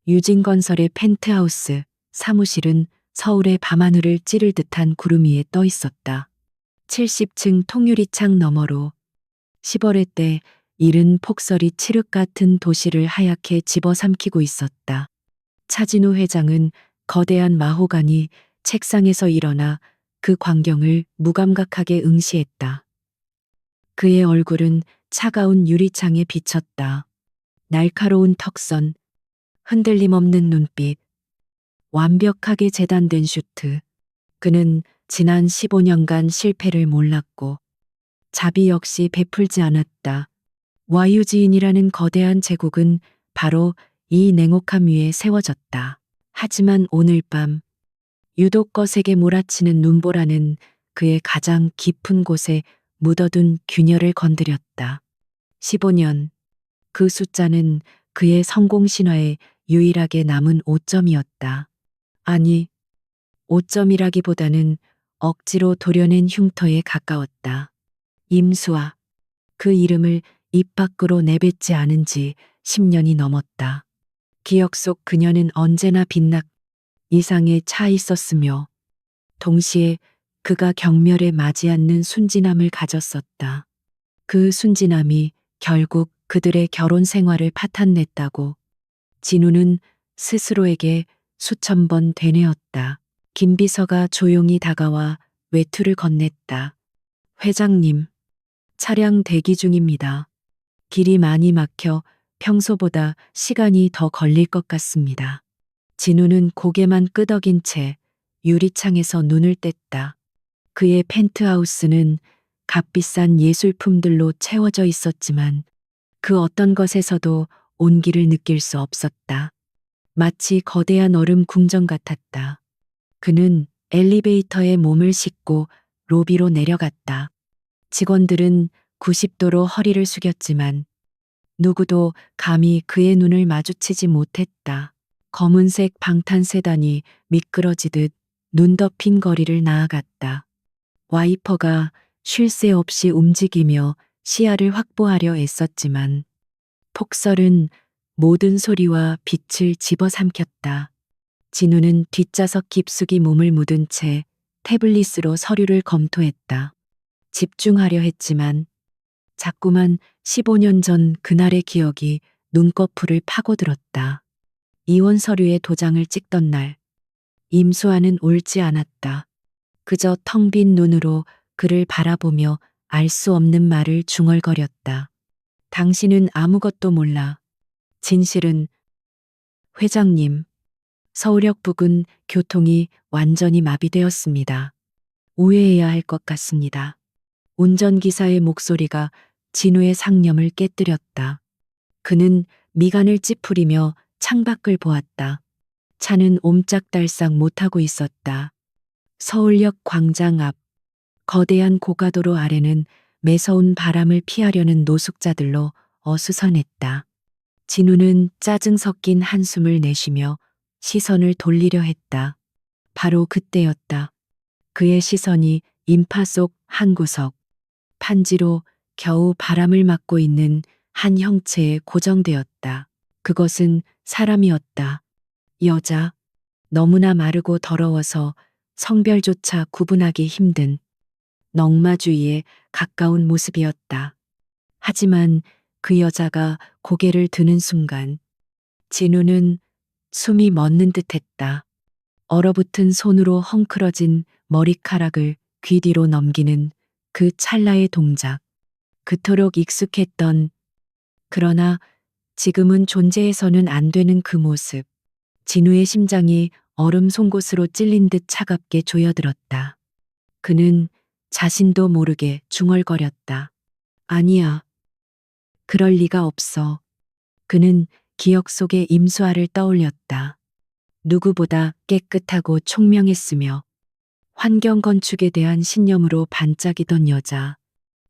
유진건설의 펜트하우스, 사무실은 서울의 밤하늘을 찌를 듯한 구름 위에 떠 있었다. 70층 통유리창 너머로 10월의 때 이른 폭설이 칠흑 같은 도시를 하얗게 집어삼키고 있었다. 차진우 회장은 거대한 마호가니 책상에서 일어나 그 광경을 무감각하게 응시했다. 그의 얼굴은 차가운 유리창에 비쳤다. 날카로운 턱선, 흔들림 없는 눈빛, 완벽하게 재단된 슈트. 그는 지난 15년간 실패를 몰랐고 자비 역시 베풀지 않았다. 와유지인이라는 거대한 제국은 바로 이 냉혹함 위에 세워졌다. 하지만 오늘 밤 유독 거세게 몰아치는 눈보라는 그의 가장 깊은 곳에 묻어둔 균열을 건드렸다. 15년. 그 숫자는 그의 성공 신화에 유일하게 남은 오점이었다. 아니, 오점이라기보다는 억지로 도려낸 흉터에 가까웠다. 임수아. 그 이름을 입 밖으로 내뱉지 않은 지 10년이 넘었다. 기억 속 그녀는 언제나 빛낙 이상에 차 있었으며 동시에 그가 경멸에 맞이 않는 순진함을 가졌었다. 그 순진함이 결국 그들의 결혼 생활을 파탄냈다고 진우는 스스로에게 수천 번 되뇌었다. 김비서가 조용히 다가와 외투를 건넸다. 회장님, 차량 대기 중입니다. 길이 많이 막혀 평소보다 시간이 더 걸릴 것 같습니다. 진우는 고개만 끄덕인 채 유리창에서 눈을 뗐다. 그의 펜트하우스는 값비싼 예술품들로 채워져 있었지만 그 어떤 것에서도 온기를 느낄 수 없었다. 마치 거대한 얼음 궁전 같았다. 그는 엘리베이터에 몸을 싣고 로비로 내려갔다. 직원들은 90도로 허리를 숙였지만 누구도 감히 그의 눈을 마주치지 못했다. 검은색 방탄 세단이 미끄러지듯 눈 덮인 거리를 나아갔다. 와이퍼가 쉴 새 없이 움직이며 시야를 확보하려 애썼지만 폭설은 모든 소리와 빛을 집어삼켰다. 진우는 뒷좌석 깊숙이 몸을 묻은 채 태블릿으로 서류를 검토했다. 집중하려 했지만 자꾸만 15년 전 그날의 기억이 눈꺼풀을 파고들었다. 이혼 서류에 도장을 찍던 날, 임수아는 울지 않았다. 그저 텅 빈 눈으로 그를 바라보며 알 수 없는 말을 중얼거렸다. 당신은 아무것도 몰라. 진실은 회장님, 서울역 부근 교통이 완전히 마비되었습니다. 우회해야 할 것 같습니다. 운전기사의 목소리가 진우의 상념을 깨뜨렸다. 그는 미간을 찌푸리며 창밖을 보았다. 차는 옴짝달싹 못하고 있었다. 서울역 광장 앞 거대한 고가도로 아래는 매서운 바람을 피하려는 노숙자들로 어수선했다. 진우는 짜증 섞인 한숨을 내쉬며 시선을 돌리려 했다. 바로 그때였다. 그의 시선이 인파 속 한 구석, 판지로 겨우 바람을 막고 있는 한 형체에 고정되었다. 그것은 사람이었다. 여자, 너무나 마르고 더러워서 성별조차 구분하기 힘든 넝마주의에 가까운 모습이었다. 하지만 그 여자가 고개를 드는 순간 진우는 숨이 멎는 듯했다. 얼어붙은 손으로 헝클어진 머리카락을 귀 뒤로 넘기는 그 찰나의 동작. 그토록 익숙했던 그러나 지금은 존재해서는 안 되는 그 모습. 진우의 심장이 얼음 송곳으로 찔린 듯 차갑게 조여들었다. 그는 자신도 모르게 중얼거렸다. 아니야. 그럴 리가 없어. 그는 기억 속의 임수아를 떠올렸다. 누구보다 깨끗하고 총명했으며 환경 건축에 대한 신념으로 반짝이던 여자.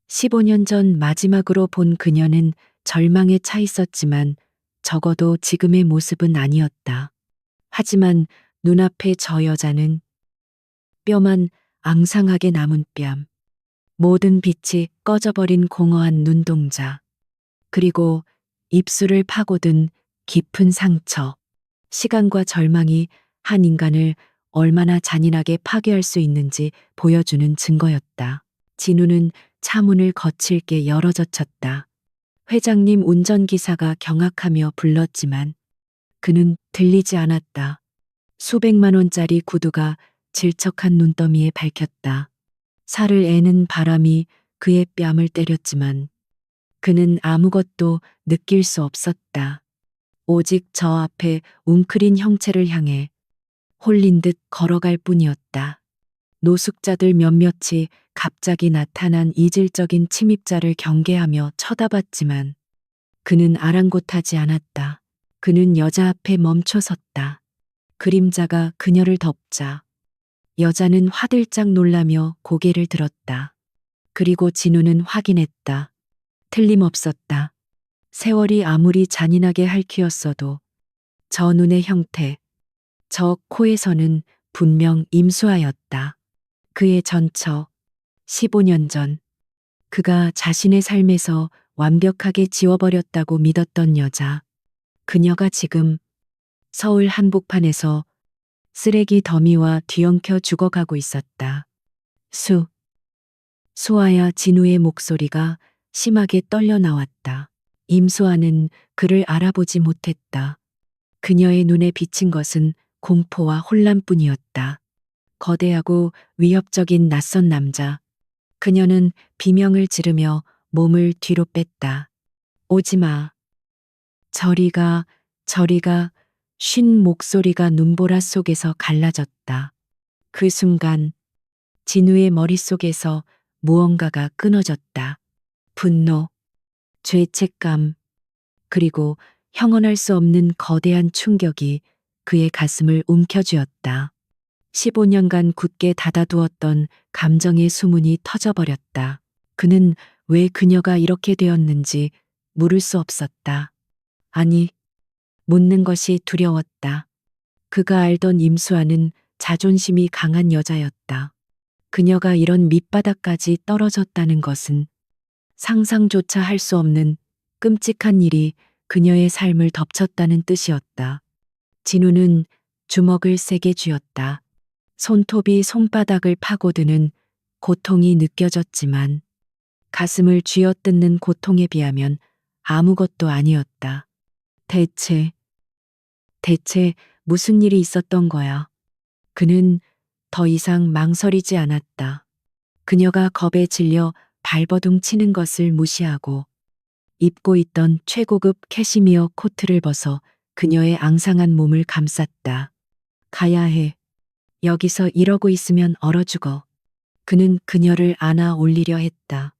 15년 전 마지막으로 본 그녀는 절망에 차 있었지만 적어도 지금의 모습은 아니었다. 하지만 눈앞의 저 여자는 뼈만 앙상하게 남은 뺨, 모든 빛이 꺼져버린 공허한 눈동자, 그리고 입술을 파고든 깊은 상처. 시간과 절망이 한 인간을 얼마나 잔인하게 파괴할 수 있는지 보여주는 증거였다. 진우는 차문을 거칠게 열어젖혔다. 회장님 운전기사가 경악하며 불렀지만 그는 들리지 않았다. 수백만 원짜리 구두가 질척한 눈더미에 밝혔다. 살을 애는 바람이 그의 뺨을 때렸지만 그는 아무것도 느낄 수 없었다. 오직 저 앞에 웅크린 형체를 향해 홀린 듯 걸어갈 뿐이었다. 노숙자들 몇몇이 갑자기 나타난 이질적인 침입자를 경계하며 쳐다봤지만 그는 아랑곳하지 않았다. 그는 여자 앞에 멈춰 섰다. 그림자가 그녀를 덮자 여자는 화들짝 놀라며 고개를 들었다. 그리고 진우는 확인했다. 틀림없었다. 세월이 아무리 잔인하게 핥히었어도 저 눈의 형태, 저 코에서는 분명 임수아였다. 그의 전처, 15년 전, 그가 자신의 삶에서 완벽하게 지워버렸다고 믿었던 여자. 그녀가 지금 서울 한복판에서 쓰레기 더미와 뒤엉켜 죽어가고 있었다. 수아야. 진우의 목소리가 심하게 떨려 나왔다. 임수아는 그를 알아보지 못했다. 그녀의 눈에 비친 것은 공포와 혼란뿐이었다. 거대하고 위협적인 낯선 남자. 그녀는 비명을 지르며 몸을 뒤로 뺐다. 오지 마. 저리가, 쉰 목소리가 눈보라 속에서 갈라졌다. 그 순간 진우의 머릿속에서 무언가가 끊어졌다. 분노, 죄책감, 그리고 형언할 수 없는 거대한 충격이 그의 가슴을 움켜쥐었다. 15년간 굳게 닫아두었던 감정의 수문이 터져버렸다. 그는 왜 그녀가 이렇게 되었는지 물을 수 없었다. 아니, 묻는 것이 두려웠다. 그가 알던 임수아는 자존심이 강한 여자였다. 그녀가 이런 밑바닥까지 떨어졌다는 것은 상상조차 할 수 없는 끔찍한 일이 그녀의 삶을 덮쳤다는 뜻이었다. 진우는 주먹을 세게 쥐었다. 손톱이 손바닥을 파고드는 고통이 느껴졌지만 가슴을 쥐어뜯는 고통에 비하면 아무것도 아니었다. 대체 무슨 일이 있었던 거야? 그는 더 이상 망설이지 않았다. 그녀가 겁에 질려 발버둥 치는 것을 무시하고 입고 있던 최고급 캐시미어 코트를 벗어 그녀의 앙상한 몸을 감쌌다. 가야 해. 여기서 이러고 있으면 얼어 죽어. 그는 그녀를 안아 올리려 했다.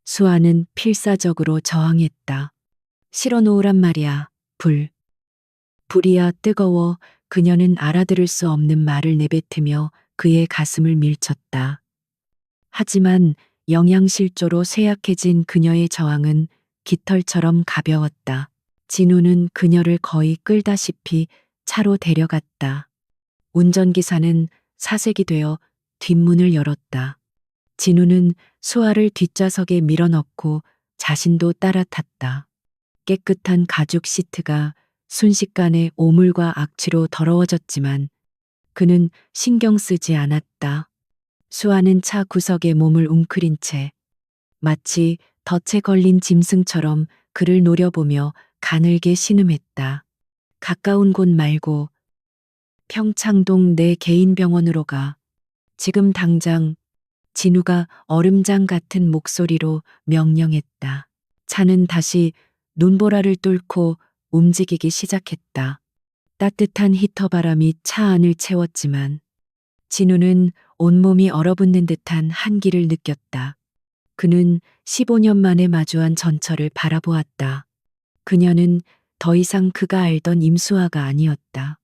수아는 필사적으로 저항했다. 실어 놓으란 말이야. 불이야 뜨거워. 그녀는 알아들을 수 없는 말을 내뱉으며 그의 가슴을 밀쳤다. 하지만 영양실조로 쇠약해진 그녀의 저항은 깃털처럼 가벼웠다. 진우는 그녀를 거의 끌다시피 차로 데려갔다. 운전기사는 사색이 되어 뒷문을 열었다. 진우는 수아를 뒷좌석에 밀어넣고 자신도 따라 탔다. 깨끗한 가죽 시트가 순식간에 오물과 악취로 더러워졌지만 그는 신경 쓰지 않았다. 수아는 차 구석에 몸을 웅크린 채 마치 덫에 걸린 짐승처럼 그를 노려보며 가늘게 신음했다. 가까운 곳 말고 평창동 내 개인 병원으로 가. 지금 당장. 진우가 얼음장 같은 목소리로 명령했다. 차는 다시 눈보라를 뚫고 움직이기 시작했다. 따뜻한 히터 바람이 차 안을 채웠지만 진우는 온몸이 얼어붙는 듯한 한기를 느꼈다. 그는 15년 만에 마주한 전철을 바라보았다. 그녀는 더 이상 그가 알던 임수아가 아니었다.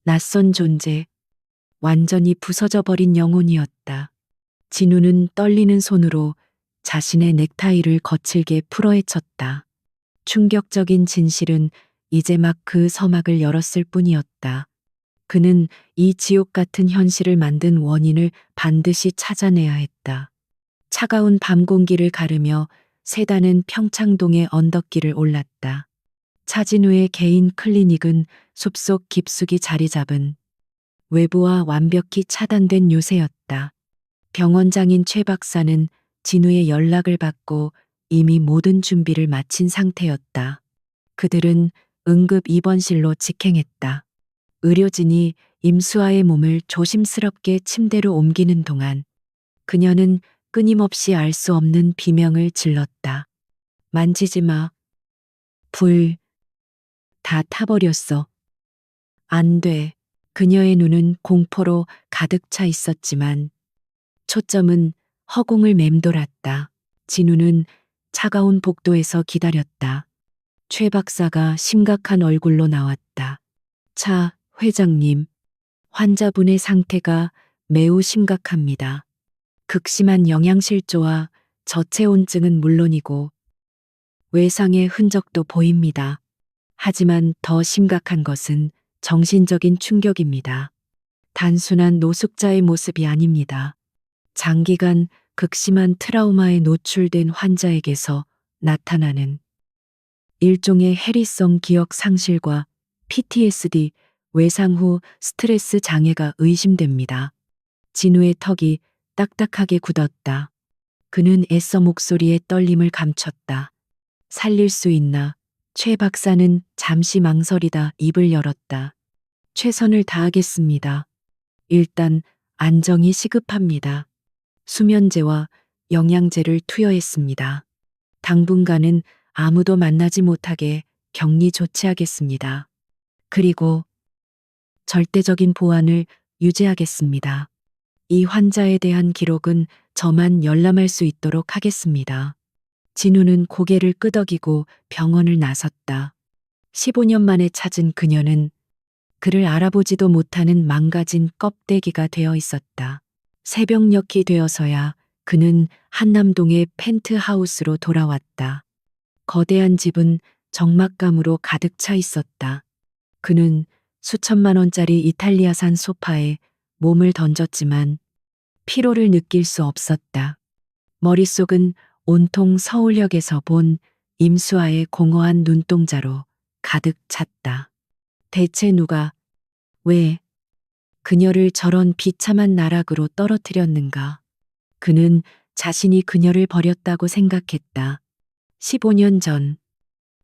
낯선 존재, 완전히 부서져 버린 영혼이었다. 진우는 떨리는 손으로 자신의 넥타이를 거칠게 풀어헤쳤다. 충격적인 진실은 이제 막 그 서막을 열었을 뿐이었다. 그는 이 지옥 같은 현실을 만든 원인을 반드시 찾아내야 했다. 차가운 밤 공기를 가르며 세단은 평창동의 언덕길을 올랐다. 차진우의 개인 클리닉은 숲속 깊숙이 자리 잡은 외부와 완벽히 차단된 요새였다. 병원장인 최 박사는 진우의 연락을 받고 이미 모든 준비를 마친 상태였다. 그들은 응급 입원실로 직행했다. 의료진이 임수아의 몸을 조심스럽게 침대로 옮기는 동안 그녀는 끊임없이 알 수 없는 비명을 질렀다. 만지지 마. 불. 다 타버렸어. 안 돼. 그녀의 눈은 공포로 가득 차 있었지만 초점은 허공을 맴돌았다. 진우는 차가운 복도에서 기다렸다. 최 박사가 심각한 얼굴로 나왔다. 차 회장님, 환자분의 상태가 매우 심각합니다. 극심한 영양실조와 저체온증은 물론이고 외상의 흔적도 보입니다. 하지만 더 심각한 것은 정신적인 충격입니다. 단순한 노숙자의 모습이 아닙니다. 장기간 극심한 트라우마에 노출된 환자에게서 나타나는 일종의 해리성 기억 상실과 PTSD, 외상 후 스트레스 장애가 의심됩니다. 진우의 턱이 딱딱하게 굳었다. 그는 애써 목소리에 떨림을 감췄다. 살릴 수 있나? 최 박사는 잠시 망설이다 입을 열었다. 최선을 다하겠습니다. 일단 안정이 시급합니다. 수면제와 영양제를 투여했습니다. 당분간은 아무도 만나지 못하게 격리 조치하겠습니다. 그리고 절대적인 보안을 유지하겠습니다. 이 환자에 대한 기록은 저만 열람할 수 있도록 하겠습니다. 진우는 고개를 끄덕이고 병원을 나섰다. 15년 만에 찾은 그녀는 그를 알아보지도 못하는 망가진 껍데기가 되어 있었다. 새벽녘이 되어서야 그는 한남동의 펜트하우스로 돌아왔다. 거대한 집은 적막감으로 가득 차 있었다. 그는 수천만 원짜리 이탈리아산 소파에 몸을 던졌지만 피로를 느낄 수 없었다. 머릿속은 온통 서울역에서 본 임수아의 공허한 눈동자로 가득 찼다. 대체 누가, 왜 그녀를 저런 비참한 나락으로 떨어뜨렸는가? 그는 자신이 그녀를 버렸다고 생각했다. 15년 전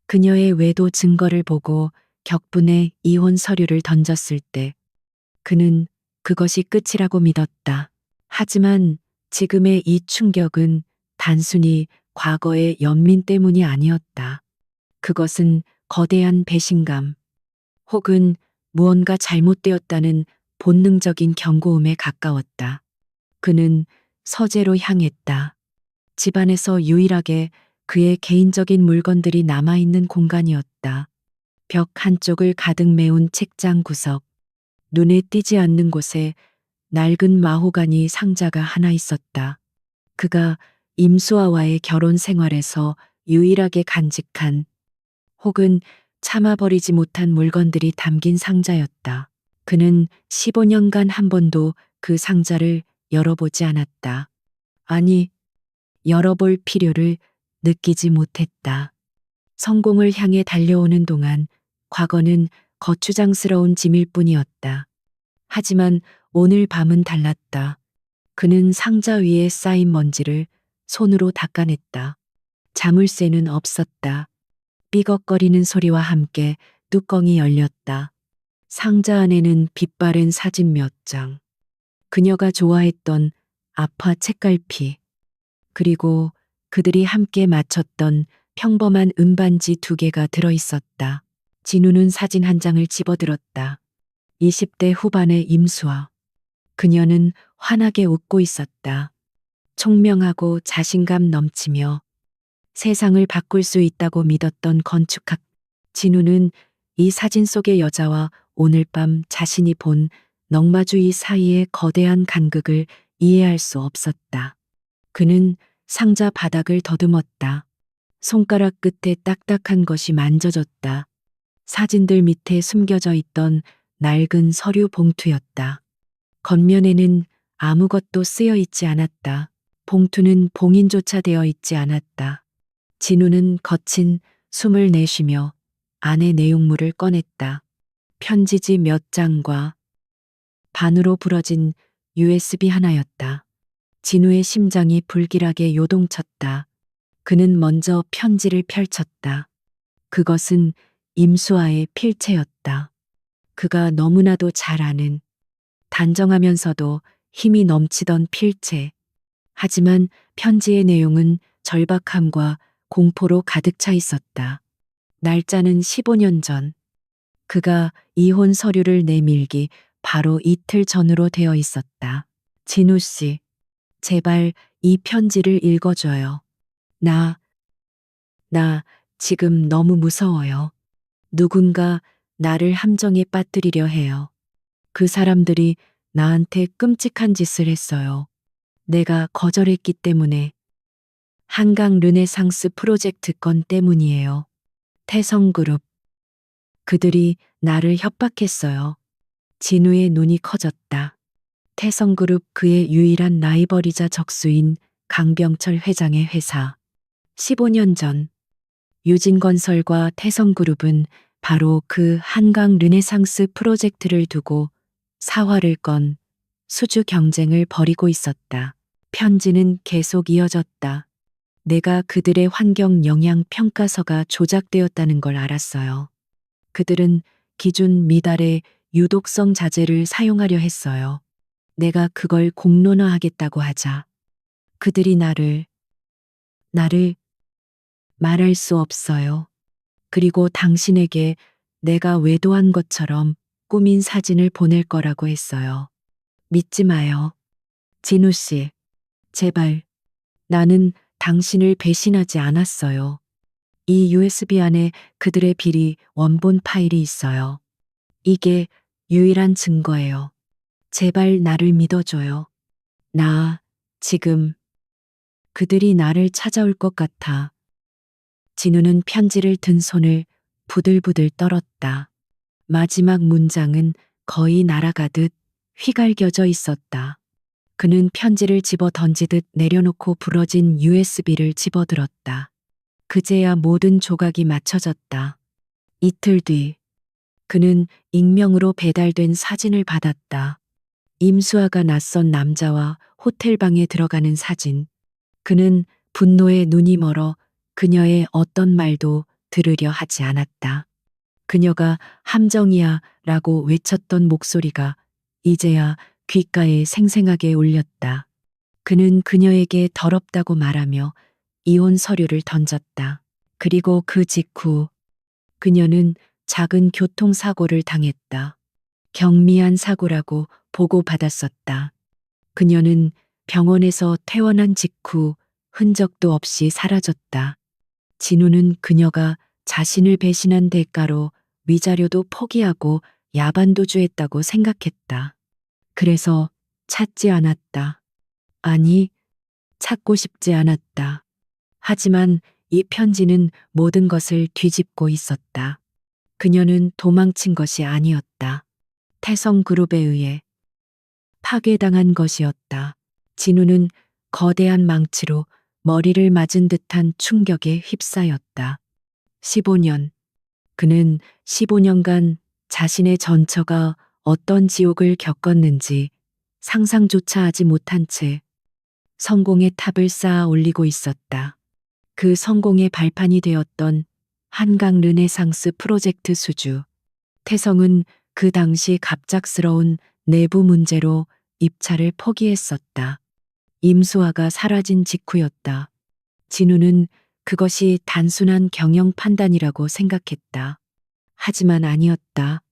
그녀의 외도 증거를 보고 격분해 이혼 서류를 던졌을 때 그는 그것이 끝이라고 믿었다. 하지만 지금의 이 충격은 단순히 과거의 연민 때문이 아니었다. 그것은 거대한 배신감 혹은 무언가 잘못되었다는 본능적인 경고음에 가까웠다. 그는 서재로 향했다. 집안에서 유일하게 그의 개인적인 물건들이 남아있는 공간이었다. 벽 한쪽을 가득 메운 책장 구석, 눈에 띄지 않는 곳에 낡은 마호가니 상자가 하나 있었다. 그가 임수아와의 결혼 생활에서 유일하게 간직한 혹은 참아버리지 못한 물건들이 담긴 상자였다. 그는 15년간 한 번도 그 상자를 열어보지 않았다. 아니, 열어볼 필요를 느끼지 못했다. 성공을 향해 달려오는 동안 과거는 거추장스러운 짐일 뿐이었다. 하지만 오늘 밤은 달랐다. 그는 상자 위에 쌓인 먼지를 손으로 닦아냈다. 자물쇠는 없었다. 삐걱거리는 소리와 함께 뚜껑이 열렸다. 상자 안에는 빛바랜 사진 몇 장. 그녀가 좋아했던 아파 책갈피. 그리고 그들이 함께 맞췄던 평범한 음반지 2개가 들어있었다. 진우는 사진 한 장을 집어들었다. 20대 후반의 임수아. 그녀는 환하게 웃고 있었다. 총명하고 자신감 넘치며 세상을 바꿀 수 있다고 믿었던 건축학. 진우는 이 사진 속의 여자와 오늘 밤 자신이 본 넉마주의 사이의 거대한 간극을 이해할 수 없었다. 그는 상자 바닥을 더듬었다. 손가락 끝에 딱딱한 것이 만져졌다. 사진들 밑에 숨겨져 있던 낡은 서류 봉투였다. 겉면에는 아무것도 쓰여 있지 않았다. 봉투는 봉인조차 되어 있지 않았다. 진우는 거친 숨을 내쉬며 안의 내용물을 꺼냈다. 편지지 몇 장과 반으로 부러진 USB 하나였다. 진우의 심장이 불길하게 요동쳤다. 그는 먼저 편지를 펼쳤다. 그것은 임수아의 필체였다. 그가 너무나도 잘 아는 단정하면서도 힘이 넘치던 필체. 하지만 편지의 내용은 절박함과 공포로 가득 차 있었다. 날짜는 15년 전. 그가 이혼 서류를 내밀기 바로 이틀 전으로 되어 있었다. 진우 씨, 제발 이 편지를 읽어줘요. 나 지금 너무 무서워요. 누군가 나를 함정에 빠뜨리려 해요. 그 사람들이 나한테 끔찍한 짓을 했어요. 내가 거절했기 때문에. 한강 르네상스 프로젝트 건 때문이에요. 태성그룹. 그들이 나를 협박했어요. 진우의 눈이 커졌다. 태성그룹, 그의 유일한 라이벌이자 적수인 강병철 회장의 회사. 15년 전 유진건설과 태성그룹은 바로 그 한강 르네상스 프로젝트를 두고 사활을 건 수주 경쟁을 벌이고 있었다. 편지는 계속 이어졌다. 내가 그들의 환경 영향 평가서가 조작되었다는 걸 알았어요. 그들은 기준 미달의 유독성 자재를 사용하려 했어요. 내가 그걸 공론화하겠다고 하자 그들이 나를 말할 수 없어요. 그리고 당신에게 내가 외도한 것처럼 꾸민 사진을 보낼 거라고 했어요. 믿지 마요. 진우 씨, 제발. 나는 당신을 배신하지 않았어요. 이 USB 안에 그들의 비리 원본 파일이 있어요. 이게 유일한 증거예요. 제발 나를 믿어줘요. 지금 그들이 나를 찾아올 것 같아. 진우는 편지를 든 손을 부들부들 떨었다. 마지막 문장은 거의 날아가듯 휘갈겨져 있었다. 그는 편지를 집어 던지듯 내려놓고 부러진 USB를 집어들었다. 그제야 모든 조각이 맞춰졌다. 이틀 뒤, 그는 익명으로 배달된 사진을 받았다. 임수아가 낯선 남자와 호텔방에 들어가는 사진. 그는 분노에 눈이 멀어 그녀의 어떤 말도 들으려 하지 않았다. 그녀가 함정이야 라고 외쳤던 목소리가 이제야 귓가에 생생하게 울렸다. 그는 그녀에게 더럽다고 말하며 이혼 서류를 던졌다. 그리고 그 직후 그녀는 작은 교통사고를 당했다. 경미한 사고라고 보고받았었다. 그녀는 병원에서 퇴원한 직후 흔적도 없이 사라졌다. 진우는 그녀가 자신을 배신한 대가로 위자료도 포기하고 야반도주했다고 생각했다. 그래서 찾지 않았다. 아니, 찾고 싶지 않았다. 하지만 이 편지는 모든 것을 뒤집고 있었다. 그녀는 도망친 것이 아니었다. 태성그룹에 의해 파괴당한 것이었다. 진우는 거대한 망치로 머리를 맞은 듯한 충격에 휩싸였다. 15년. 그는 15년간 자신의 전처가 어떤 지옥을 겪었는지 상상조차 하지 못한 채 성공의 탑을 쌓아 올리고 있었다. 그 성공의 발판이 되었던 한강 르네상스 프로젝트 수주. 태성은 그 당시 갑작스러운 내부 문제로 입찰을 포기했었다. 임수아가 사라진 직후였다. 진우는 그것이 단순한 경영 판단이라고 생각했다. 하지만 아니었다.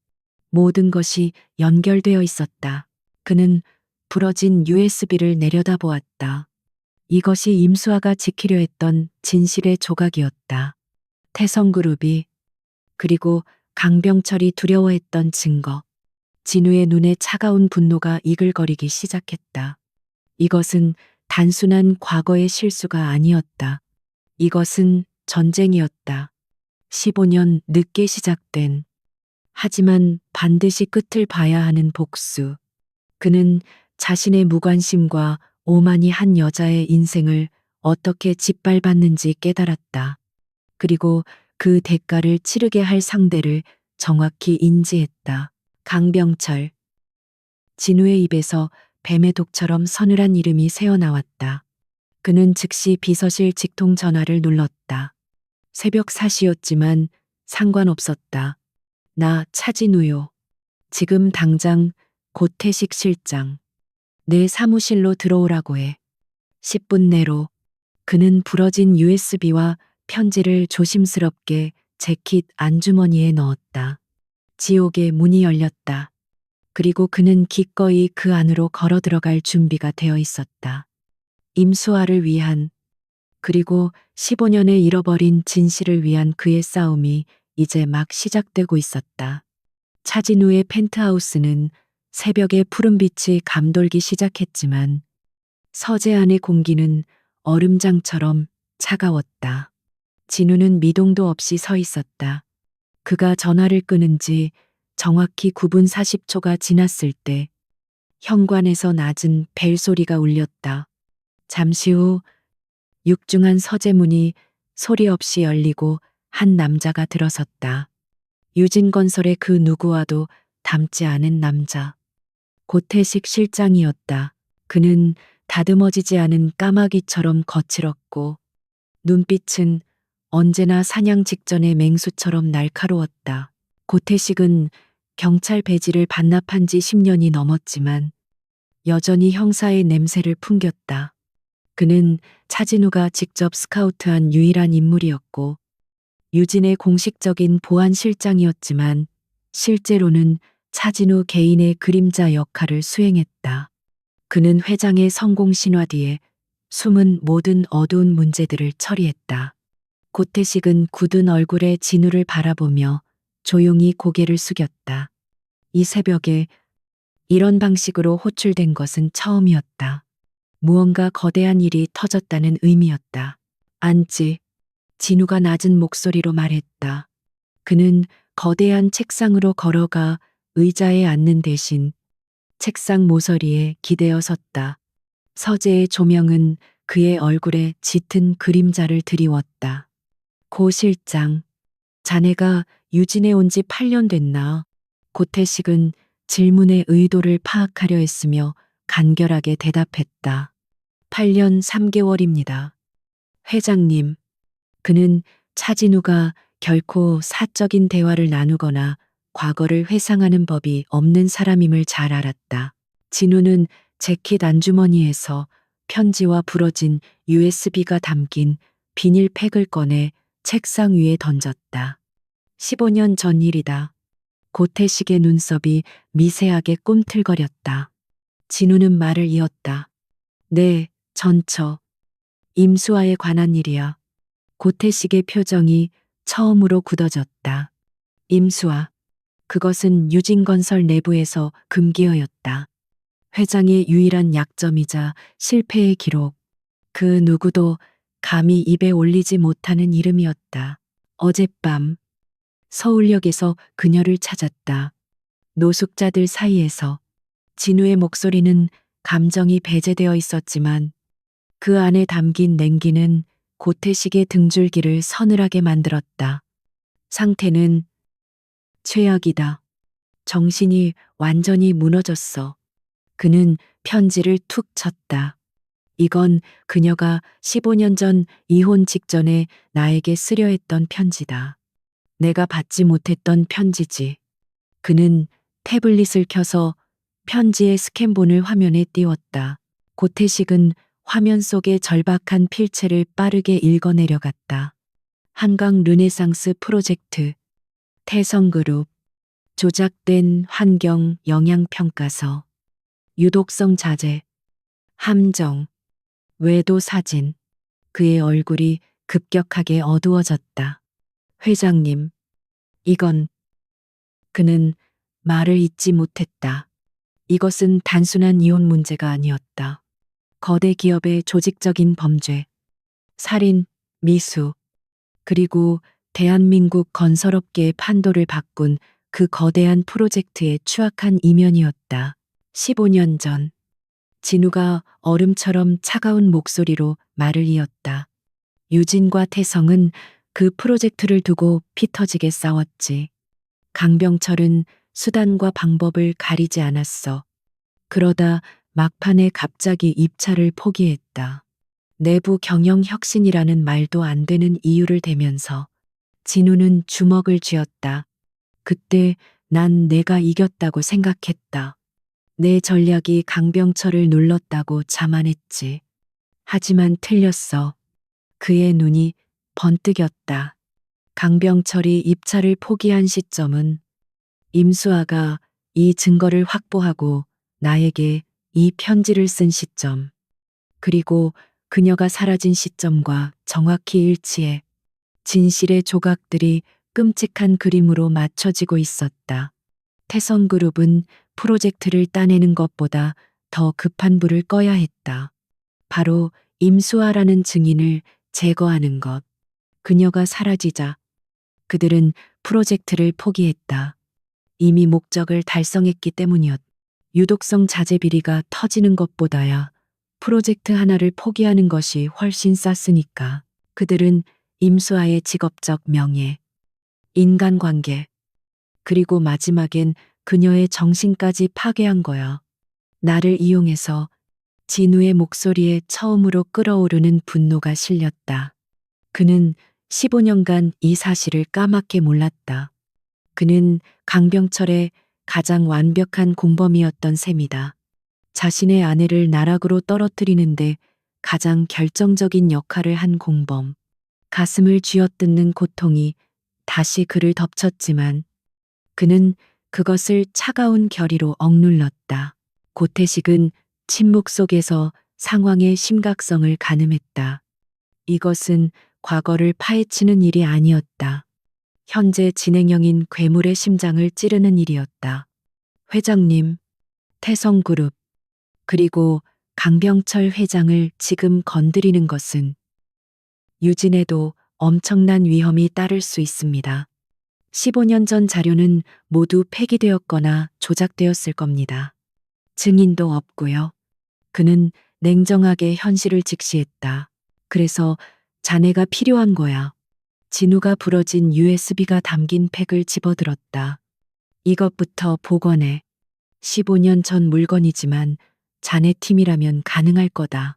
모든 것이 연결되어 있었다. 그는 부러진 USB를 내려다보았다. 이것이 임수아가 지키려 했던 진실의 조각이었다. 태성그룹이, 그리고 강병철이 두려워했던 증거. 진우의 눈에 차가운 분노가 이글거리기 시작했다. 이것은 단순한 과거의 실수가 아니었다. 이것은 전쟁이었다. 15년 늦게 시작된, 하지만 반드시 끝을 봐야 하는 복수. 그는 자신의 무관심과 오만이 한 여자의 인생을 어떻게 짓밟았는지 깨달았다. 그리고 그 대가를 치르게 할 상대를 정확히 인지했다. 강병철. 진우의 입에서 뱀의 독처럼 서늘한 이름이 새어나왔다. 그는 즉시 비서실 직통 전화를 눌렀다. 새벽 4시였지만 상관없었다. 나 차진우요. 지금 당장 고태식 실장. 내 사무실로 들어오라고 해. 10분 내로. 그는 부러진 USB와 편지를 조심스럽게 재킷 안주머니에 넣었다. 지옥의 문이 열렸다. 그리고 그는 기꺼이 그 안으로 걸어 들어갈 준비가 되어 있었다. 임수아를 위한, 그리고 15년에 잃어버린 진실을 위한 그의 싸움이 이제 막 시작되고 있었다. 차진우의 펜트하우스는 새벽의 푸른빛이 감돌기 시작했지만 서재 안의 공기는 얼음장처럼 차가웠다. 진우는 미동도 없이 서 있었다. 그가 전화를 끊은 지 정확히 9분 40초가 지났을 때 현관에서 낮은 벨소리가 울렸다. 잠시 후 육중한 서재문이 소리 없이 열리고 한 남자가 들어섰다. 유진건설의 그 누구와도 닮지 않은 남자. 고태식 실장이었다. 그는 다듬어지지 않은 까마귀처럼 거칠었고 눈빛은 언제나 사냥 직전의 맹수처럼 날카로웠다. 고태식은 경찰 배지를 반납한 지 10년이 넘었지만 여전히 형사의 냄새를 풍겼다. 그는 차진우가 직접 스카우트한 유일한 인물이었고 유진의 공식적인 보안실장이었지만 실제로는 차진우 개인의 그림자 역할을 수행했다. 그는 회장의 성공 신화 뒤에 숨은 모든 어두운 문제들을 처리했다. 고태식은 굳은 얼굴에 진우를 바라보며 조용히 고개를 숙였다. 이 새벽에 이런 방식으로 호출된 것은 처음이었다. 무언가 거대한 일이 터졌다는 의미였다. 앉지. 진우가 낮은 목소리로 말했다. 그는 거대한 책상으로 걸어가 의자에 앉는 대신 책상 모서리에 기대어 섰다. 서재의 조명은 그의 얼굴에 짙은 그림자를 드리웠다. 고 실장, 자네가 유진에 온 지 8년 됐나? 고태식은 질문의 의도를 파악하려 했으며 간결하게 대답했다. 8년 3개월입니다. 회장님. 그는 차진우가 결코 사적인 대화를 나누거나 과거를 회상하는 법이 없는 사람임을 잘 알았다. 진우는 재킷 안주머니에서 편지와 부러진 USB가 담긴 비닐팩을 꺼내 책상 위에 던졌다. 15년 전 일이다. 고태식의 눈썹이 미세하게 꿈틀거렸다. 진우는 말을 이었다. 네, 전처. 임수아에 관한 일이야. 고태식의 표정이 처음으로 굳어졌다. 임수아. 그것은 유진건설 내부에서 금기어였다. 회장의 유일한 약점이자 실패의 기록. 그 누구도 감히 입에 올리지 못하는 이름이었다. 어젯밤 서울역에서 그녀를 찾았다. 노숙자들 사이에서. 진우의 목소리는 감정이 배제되어 있었지만 그 안에 담긴 냉기는 고태식의 등줄기를 서늘하게 만들었다. 상태는 최악이다. 정신이 완전히 무너졌어. 그는 편지를 툭 쳤다. 이건 그녀가 15년 전 이혼 직전에 나에게 쓰려 했던 편지다. 내가 받지 못했던 편지지. 그는 태블릿을 켜서 편지의 스캔본을 화면에 띄웠다. 고태식은 화면 속의 절박한 필체를 빠르게 읽어내려갔다. 한강 르네상스 프로젝트, 태성그룹, 조작된 환경 영향평가서, 유독성 자재, 함정, 외도 사진. 그의 얼굴이 급격하게 어두워졌다. 회장님, 이건. 그는 말을 잇지 못했다. 이것은 단순한 이혼 문제가 아니었다. 거대 기업의 조직적인 범죄, 살인, 미수, 그리고 대한민국 건설업계의 판도를 바꾼 그 거대한 프로젝트의 추악한 이면이었다. 15년 전, 진우가 얼음처럼 차가운 목소리로 말을 이었다. 유진과 태성은 그 프로젝트를 두고 피 터지게 싸웠지. 강병철은 수단과 방법을 가리지 않았어. 그러다 막판에 갑자기 입찰을 포기했다. 내부 경영 혁신이라는 말도 안 되는 이유를 대면서 진우는 주먹을 쥐었다. 그때 난 내가 이겼다고 생각했다. 내 전략이 강병철을 눌렀다고 자만했지. 하지만 틀렸어. 그의 눈이 번뜩였다. 강병철이 입찰을 포기한 시점은 임수아가 이 증거를 확보하고 나에게 이 편지를 쓴 시점, 그리고 그녀가 사라진 시점과 정확히 일치해 진실의 조각들이 끔찍한 그림으로 맞춰지고 있었다. 태성그룹은 프로젝트를 따내는 것보다 더 급한 불을 꺼야 했다. 바로 임수아라는 증인을 제거하는 것. 그녀가 사라지자 그들은 프로젝트를 포기했다. 이미 목적을 달성했기 때문이었다. 유독성 자재 비리가 터지는 것보다야 프로젝트 하나를 포기하는 것이 훨씬 쌌으니까. 그들은 임수아의 직업적 명예, 인간관계, 그리고 마지막엔 그녀의 정신까지 파괴한 거야. 나를 이용해서 진우의 목소리에 처음으로 끓어오르는 분노가 실렸다. 그는 15년간 이 사실을 까맣게 몰랐다. 그는 강병철의 가장 완벽한 공범이었던 셈이다. 자신의 아내를 나락으로 떨어뜨리는데 가장 결정적인 역할을 한 공범. 가슴을 쥐어뜯는 고통이 다시 그를 덮쳤지만 그는 그것을 차가운 결의로 억눌렀다. 고태식은 침묵 속에서 상황의 심각성을 가늠했다. 이것은 과거를 파헤치는 일이 아니었다. 현재 진행형인 괴물의 심장을 찌르는 일이었다. 회장님, 태성그룹, 그리고 강병철 회장을 지금 건드리는 것은 유진에도 엄청난 위험이 따를 수 있습니다. 15년 전 자료는 모두 폐기되었거나 조작되었을 겁니다. 증인도 없고요. 그는 냉정하게 현실을 직시했다. 그래서 자네가 필요한 거야. 진우가 부러진 USB가 담긴 팩을 집어들었다. 이것부터 복원해. 15년 전 물건이지만 자네 팀이라면 가능할 거다.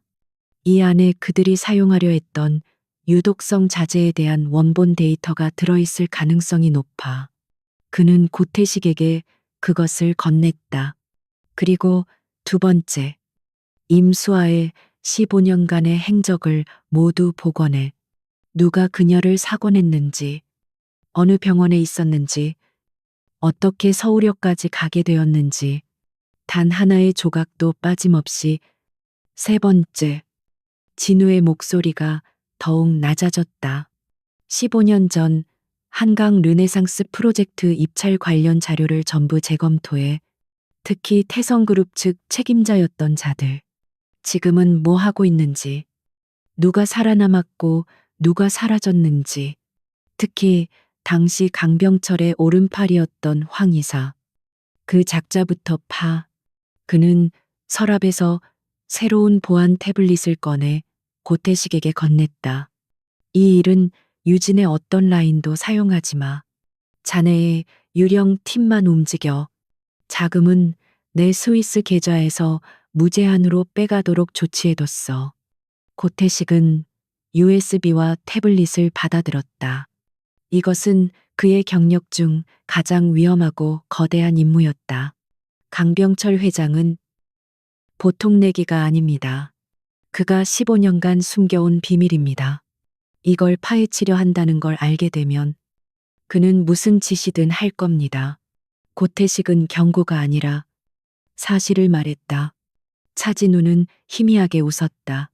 이 안에 그들이 사용하려 했던 유독성 자재에 대한 원본 데이터가 들어있을 가능성이 높아. 그는 고태식에게 그것을 건넸다. 그리고 두 번째, 임수아의 15년간의 행적을 모두 복원해. 누가 그녀를 사고 냈는지, 어느 병원에 있었는지, 어떻게 서울역까지 가게 되었는지, 단 하나의 조각도 빠짐없이. 세 번째, 진우의 목소리가 더욱 낮아졌다. 15년 전 한강 르네상스 프로젝트 입찰 관련 자료를 전부 재검토해 특히 태성그룹 측 책임자였던 자들. 지금은 뭐 하고 있는지, 누가 살아남았고 누가 사라졌는지, 특히 당시 강병철의 오른팔이었던 황 이사. 그 작자부터 파. 그는 서랍에서 새로운 보안 태블릿을 꺼내 고태식에게 건넸다. 이 일은 유진의 어떤 라인도 사용하지 마. 자네의 유령 팀만 움직여. 자금은 내 스위스 계좌에서 무제한으로 빼가도록 조치해뒀어. 고태식은 USB와 태블릿을 받아들었다. 이것은 그의 경력 중 가장 위험하고 거대한 임무였다. 강병철 회장은 보통 내기가 아닙니다. 그가 15년간 숨겨온 비밀입니다. 이걸 파헤치려 한다는 걸 알게 되면 그는 무슨 짓이든 할 겁니다. 고태식은 경고가 아니라 사실을 말했다. 차진우는 희미하게 웃었다.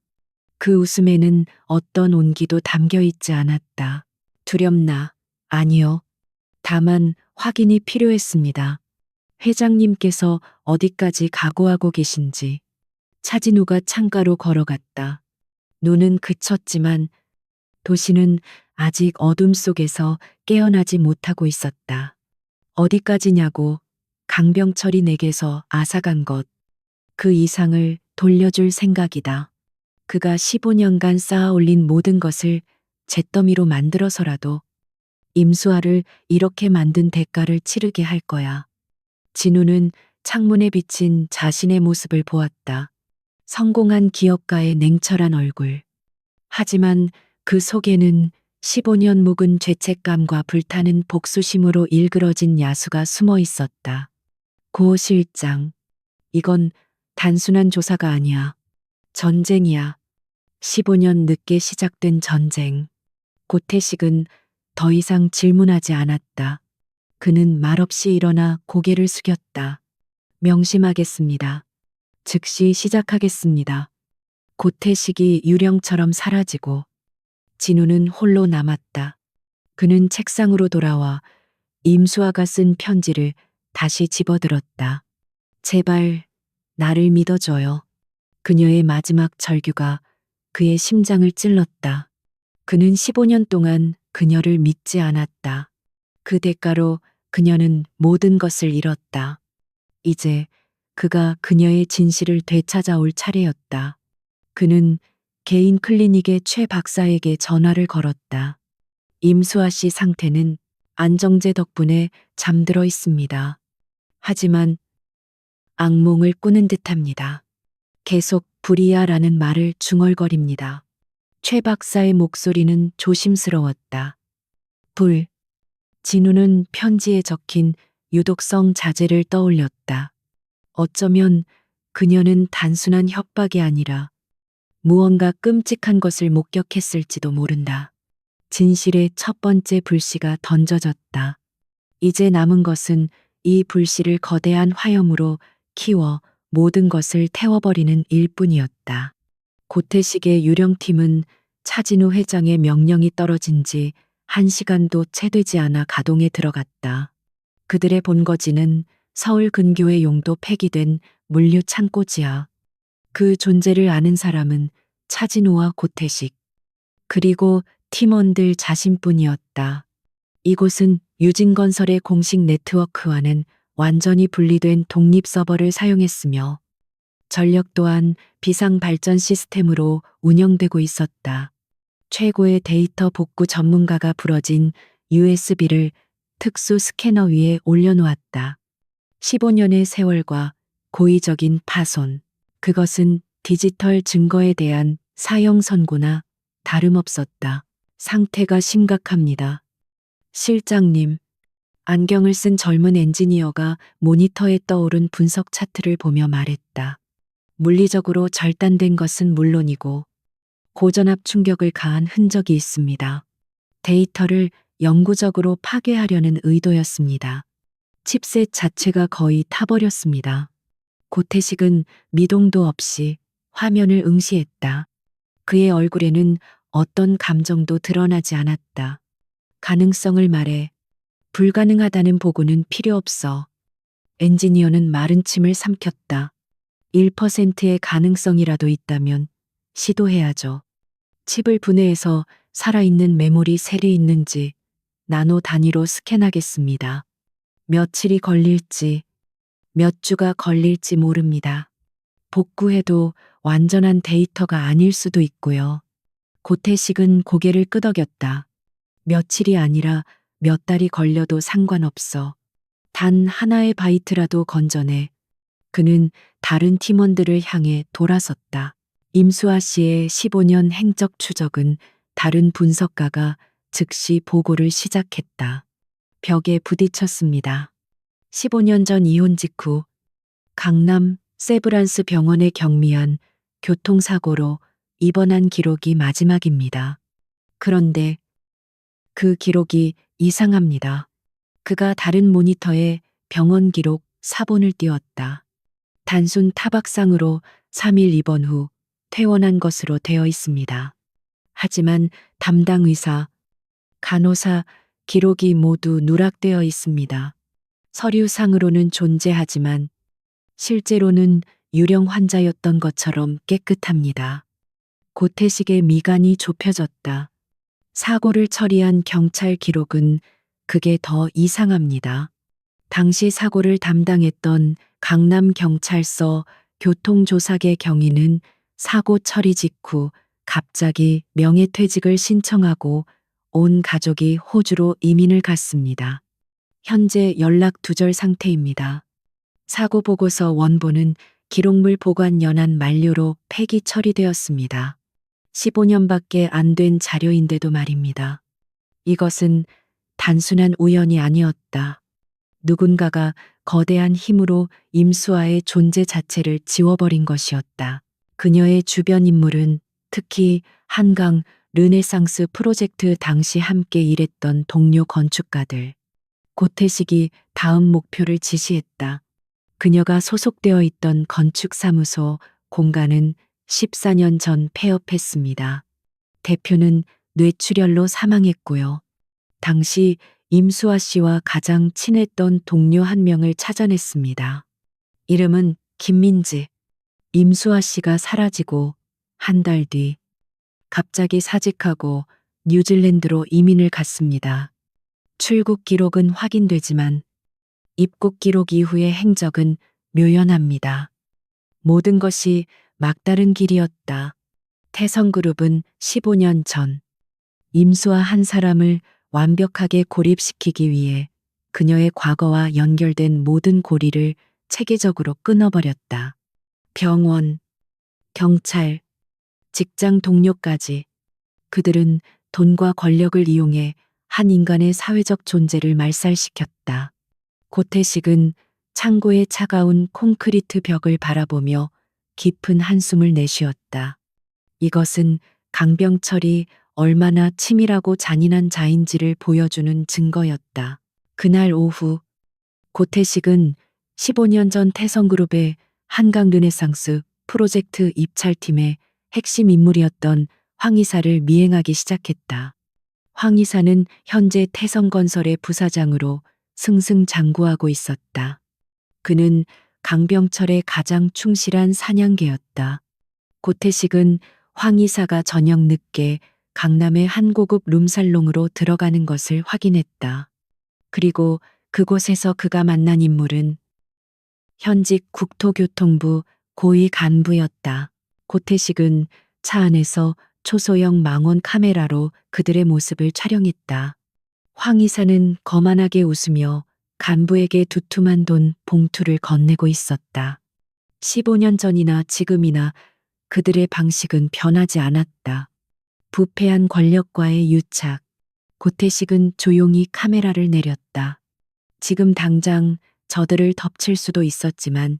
그 웃음에는 어떤 온기도 담겨 있지 않았다. 두렵나? 아니요. 다만 확인이 필요했습니다. 회장님께서 어디까지 각오하고 계신지. 차진우가 창가로 걸어갔다. 눈은 그쳤지만 도시는 아직 어둠 속에서 깨어나지 못하고 있었다. 어디까지냐고. 강병철이 내게서 앗아간 것. 그 이상을 돌려줄 생각이다. 그가 15년간 쌓아 올린 모든 것을 잿더미로 만들어서라도 임수아를 이렇게 만든 대가를 치르게 할 거야. 진우는 창문에 비친 자신의 모습을 보았다. 성공한 기업가의 냉철한 얼굴. 하지만 그 속에는 15년 묵은 죄책감과 불타는 복수심으로 일그러진 야수가 숨어 있었다. 고 실장, 이건 단순한 조사가 아니야. 전쟁이야. 15년 늦게 시작된 전쟁. 고태식은 더 이상 질문하지 않았다. 그는 말없이 일어나 고개를 숙였다. 명심하겠습니다. 즉시 시작하겠습니다. 고태식이 유령처럼 사라지고 진우는 홀로 남았다. 그는 책상으로 돌아와 임수아가 쓴 편지를 다시 집어들었다. 제발 나를 믿어줘요. 그녀의 마지막 절규가 그의 심장을 찔렀다. 그는 15년 동안 그녀를 믿지 않았다. 그 대가로 그녀는 모든 것을 잃었다. 이제 그가 그녀의 진실을 되찾아올 차례였다. 그는 개인 클리닉의 최 박사에게 전화를 걸었다. 임수아 씨 상태는 안정제 덕분에 잠들어 있습니다. 하지만 악몽을 꾸는 듯합니다. 계속 불이야라는 말을 중얼거립니다. 최 박사의 목소리는 조심스러웠다. 불. 진우는 편지에 적힌 유독성 자제를 떠올렸다. 어쩌면 그녀는 단순한 협박이 아니라 무언가 끔찍한 것을 목격했을지도 모른다. 진실의 첫 번째 불씨가 던져졌다. 이제 남은 것은 이 불씨를 거대한 화염으로 키워 모든 것을 태워버리는 일뿐이었다. 고태식의 유령팀은 차진우 회장의 명령이 떨어진 지 1시간도 채 되지 않아 가동에 들어갔다. 그들의 본거지는 서울 근교의 용도 폐기된 물류 창고 지하. 그 존재를 아는 사람은 차진우와 고태식, 그리고 팀원들 자신뿐이었다. 이곳은 유진건설의 공식 네트워크와는 완전히 분리된 독립 서버를 사용했으며 전력 또한 비상 발전 시스템으로 운영되고 있었다. 최고의 데이터 복구 전문가가 부러진 USB를 특수 스캐너 위에 올려놓았다. 15년의 세월과 고의적인 파손. 그것은 디지털 증거에 대한 사형 선고나 다름없었다. 상태가 심각합니다. 실장님. 안경을 쓴 젊은 엔지니어가 모니터에 떠오른 분석 차트를 보며 말했다. 물리적으로 절단된 것은 물론이고 고전압 충격을 가한 흔적이 있습니다. 데이터를 영구적으로 파괴하려는 의도였습니다. 칩셋 자체가 거의 타버렸습니다. 고태식은 미동도 없이 화면을 응시했다. 그의 얼굴에는 어떤 감정도 드러나지 않았다. 가능성을 말해. 불가능하다는 보고는 필요 없어. 엔지니어는 마른 침을 삼켰다. 1%의 가능성이라도 있다면 시도해야죠. 칩을 분해해서 살아있는 메모리 셀이 있는지 나노 단위로 스캔하겠습니다. 며칠이 걸릴지, 몇 주가 걸릴지 모릅니다. 복구해도 완전한 데이터가 아닐 수도 있고요. 고태식은 고개를 끄덕였다. 며칠이 아니라 몇 달이 걸려도 상관없어. 단 하나의 바이트라도 건져내. 그는 다른 팀원들을 향해 돌아섰다. 임수아 씨의 15년 행적 추적은 다른 분석가가 즉시 보고를 시작했다. 벽에 부딪혔습니다. 15년 전 이혼 직후 강남 세브란스 병원에 경미한 교통사고로 입원한 기록이 마지막입니다. 그런데 그 기록이 이상합니다. 그가 다른 모니터에 병원 기록 사본을 띄웠다. 단순 타박상으로 3일 입원 후 퇴원한 것으로 되어 있습니다. 하지만 담당 의사, 간호사 기록이 모두 누락되어 있습니다. 서류상으로는 존재하지만 실제로는 유령 환자였던 것처럼 깨끗합니다. 고태식의 미간이 좁혀졌다. 사고를 처리한 경찰 기록은 그게 더 이상합니다. 당시 사고를 담당했던 강남경찰서 교통조사계 경위는 사고 처리 직후 갑자기 명예퇴직을 신청하고 온 가족이 호주로 이민을 갔습니다. 현재 연락 두절 상태입니다. 사고 보고서 원본은 기록물 보관 연한 만료로 폐기 처리되었습니다. 15년밖에 안 된 자료인데도 말입니다. 이것은 단순한 우연이 아니었다. 누군가가 거대한 힘으로 임수아의 존재 자체를 지워버린 것이었다. 그녀의 주변 인물은 특히 한강 르네상스 프로젝트 당시 함께 일했던 동료 건축가들. 고태식이 다음 목표를 지시했다. 그녀가 소속되어 있던 건축사무소 공간은 14년 전 폐업했습니다. 대표는 뇌출혈로 사망했고요. 당시 임수아 씨와 가장 친했던 동료 한 명을 찾아냈습니다. 이름은 김민지. 임수아 씨가 사라지고 한 달 뒤 갑자기 사직하고 뉴질랜드로 이민을 갔습니다. 출국 기록은 확인되지만 입국 기록 이후의 행적은 묘연합니다. 모든 것이 막다른 길이었다. 태성그룹은 15년 전 임수아 한 사람을 완벽하게 고립시키기 위해 그녀의 과거와 연결된 모든 고리를 체계적으로 끊어버렸다. 병원, 경찰, 직장 동료까지 그들은 돈과 권력을 이용해 한 인간의 사회적 존재를 말살시켰다. 고태식은 창고의 차가운 콘크리트 벽을 바라보며 깊은 한숨을 내쉬었다. 이것은 강병철이 얼마나 치밀하고 잔인한 자인지를 보여주는 증거였다. 그날 오후 고태식은 15년 전 태성그룹의 한강 르네상스 프로젝트 입찰팀의 핵심 인물이었던 황 이사를 미행하기 시작했다. 황 이사는 현재 태성건설의 부사장으로 승승장구하고 있었다. 그는 강병철의 가장 충실한 사냥개였다. 고태식은 황 이사가 저녁 늦게 강남의 한 고급 룸살롱으로 들어가는 것을 확인했다. 그리고 그곳에서 그가 만난 인물은 현직 국토교통부 고위 간부였다. 고태식은 차 안에서 초소형 망원 카메라로 그들의 모습을 촬영했다. 황 이사는 거만하게 웃으며 간부에게 두툼한 돈 봉투를 건네고 있었다. 15년 전이나 지금이나 그들의 방식은 변하지 않았다. 부패한 권력과의 유착. 고태식은 조용히 카메라를 내렸다. 지금 당장 저들을 덮칠 수도 있었지만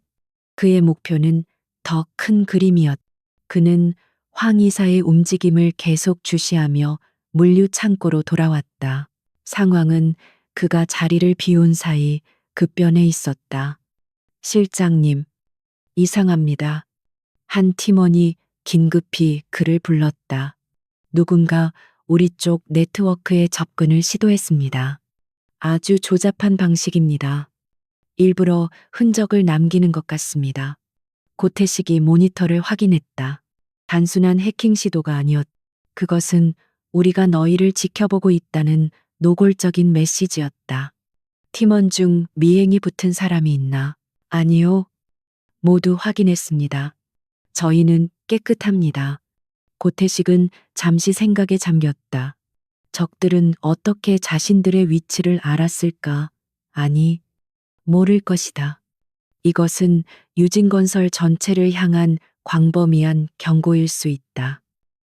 그의 목표는 더 큰 그림이었다. 그는 황 이사의 움직임을 계속 주시하며 물류 창고로 돌아왔다. 상황은 그가 자리를 비운 사이 급변해 있었다. 실장님, 이상합니다. 한 팀원이 긴급히 그를 불렀다. 누군가 우리 쪽 네트워크에 접근을 시도했습니다. 아주 조잡한 방식입니다. 일부러 흔적을 남기는 것 같습니다. 고태식이 모니터를 확인했다. 단순한 해킹 시도가 아니었다. 그것은 우리가 너희를 지켜보고 있다는 노골적인 메시지였다. 팀원 중 미행이 붙은 사람이 있나? 아니요. 모두 확인했습니다. 저희는 깨끗합니다. 고태식은 잠시 생각에 잠겼다. 적들은 어떻게 자신들의 위치를 알았을까? 아니, 모를 것이다. 이것은 유진건설 전체를 향한 광범위한 경고일 수 있다.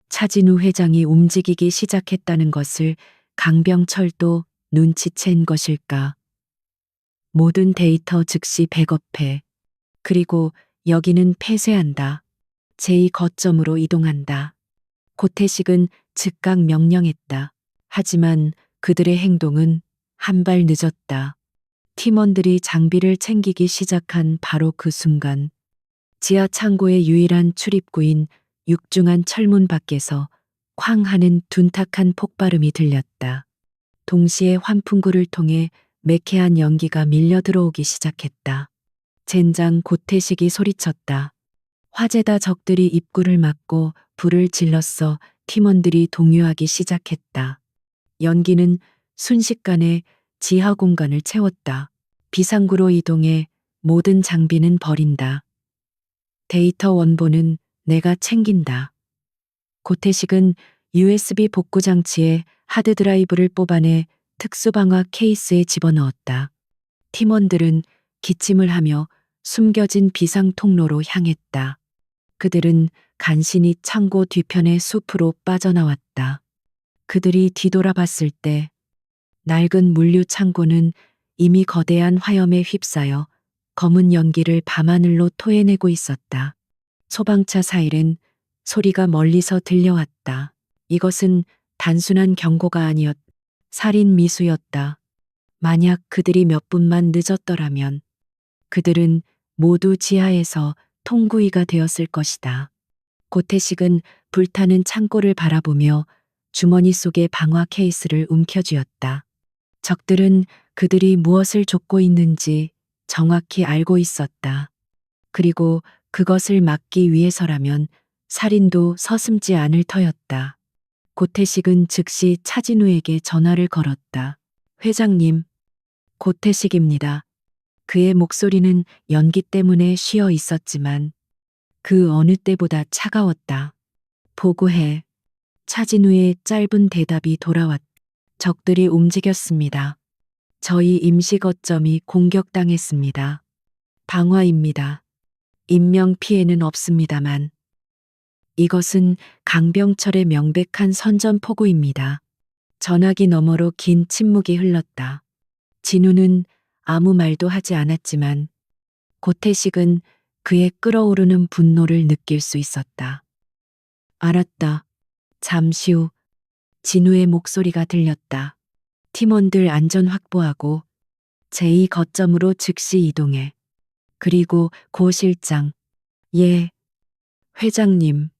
차진우 회장이 움직이기 시작했다는 것을 강병철도 눈치챈 것일까? 모든 데이터 즉시 백업해. 그리고 여기는 폐쇄한다. 제2거점으로 이동한다. 고태식은 즉각 명령했다. 하지만 그들의 행동은 한 발 늦었다. 팀원들이 장비를 챙기기 시작한 바로 그 순간 지하 창고의 유일한 출입구인 육중한 철문 밖에서 쾅 하는 둔탁한 폭발음이 들렸다. 동시에 환풍구를 통해 매캐한 연기가 밀려 들어오기 시작했다. 젠장. 고태식이 소리쳤다. 화재다. 적들이 입구를 막고 불을 질렀어. 팀원들이 동요하기 시작했다. 연기는 순식간에 지하 공간을 채웠다. 비상구로 이동해 모든 장비는 버린다. 데이터 원본은 내가 챙긴다. 고태식은 USB 복구 장치에 하드드라이브를 뽑아내 특수방화 케이스에 집어넣었다. 팀원들은 기침을 하며 숨겨진 비상 통로로 향했다. 그들은 간신히 창고 뒤편의 숲으로 빠져나왔다. 그들이 뒤돌아봤을 때 낡은 물류 창고는 이미 거대한 화염에 휩싸여 검은 연기를 밤하늘로 토해내고 있었다. 소방차 사이렌 소리가 멀리서 들려왔다. 이것은 단순한 경고가 아니었, 살인 미수였다. 만약 그들이 몇 분만 늦었더라면 그들은 모두 지하에서 통구이가 되었을 것이다. 고태식은 불타는 창고를 바라보며 주머니 속의 방화 케이스를 움켜쥐었다. 적들은 그들이 무엇을 쫓고 있는지 정확히 알고 있었다. 그리고 그것을 막기 위해서라면 살인도 서슴지 않을 터였다. 고태식은 즉시 차진우에게 전화를 걸었다. 회장님, 고태식입니다. 그의 목소리는 연기 때문에 쉬어 있었지만 그 어느 때보다 차가웠다. 보고해. 차진우의 짧은 대답이 돌아왔다. 적들이 움직였습니다. 저희 임시 거점이 공격당했습니다. 방화입니다. 인명 피해는 없습니다만 이것은 강병철의 명백한 선전포고입니다. 전화기 너머로 긴 침묵이 흘렀다. 진우는 아무 말도 하지 않았지만 고태식은 그의 끓어오르는 분노를 느낄 수 있었다. 알았다. 잠시 후 진우의 목소리가 들렸다. 팀원들 안전 확보하고 제2 거점으로 즉시 이동해. 그리고 고 실장. 예. 회장님.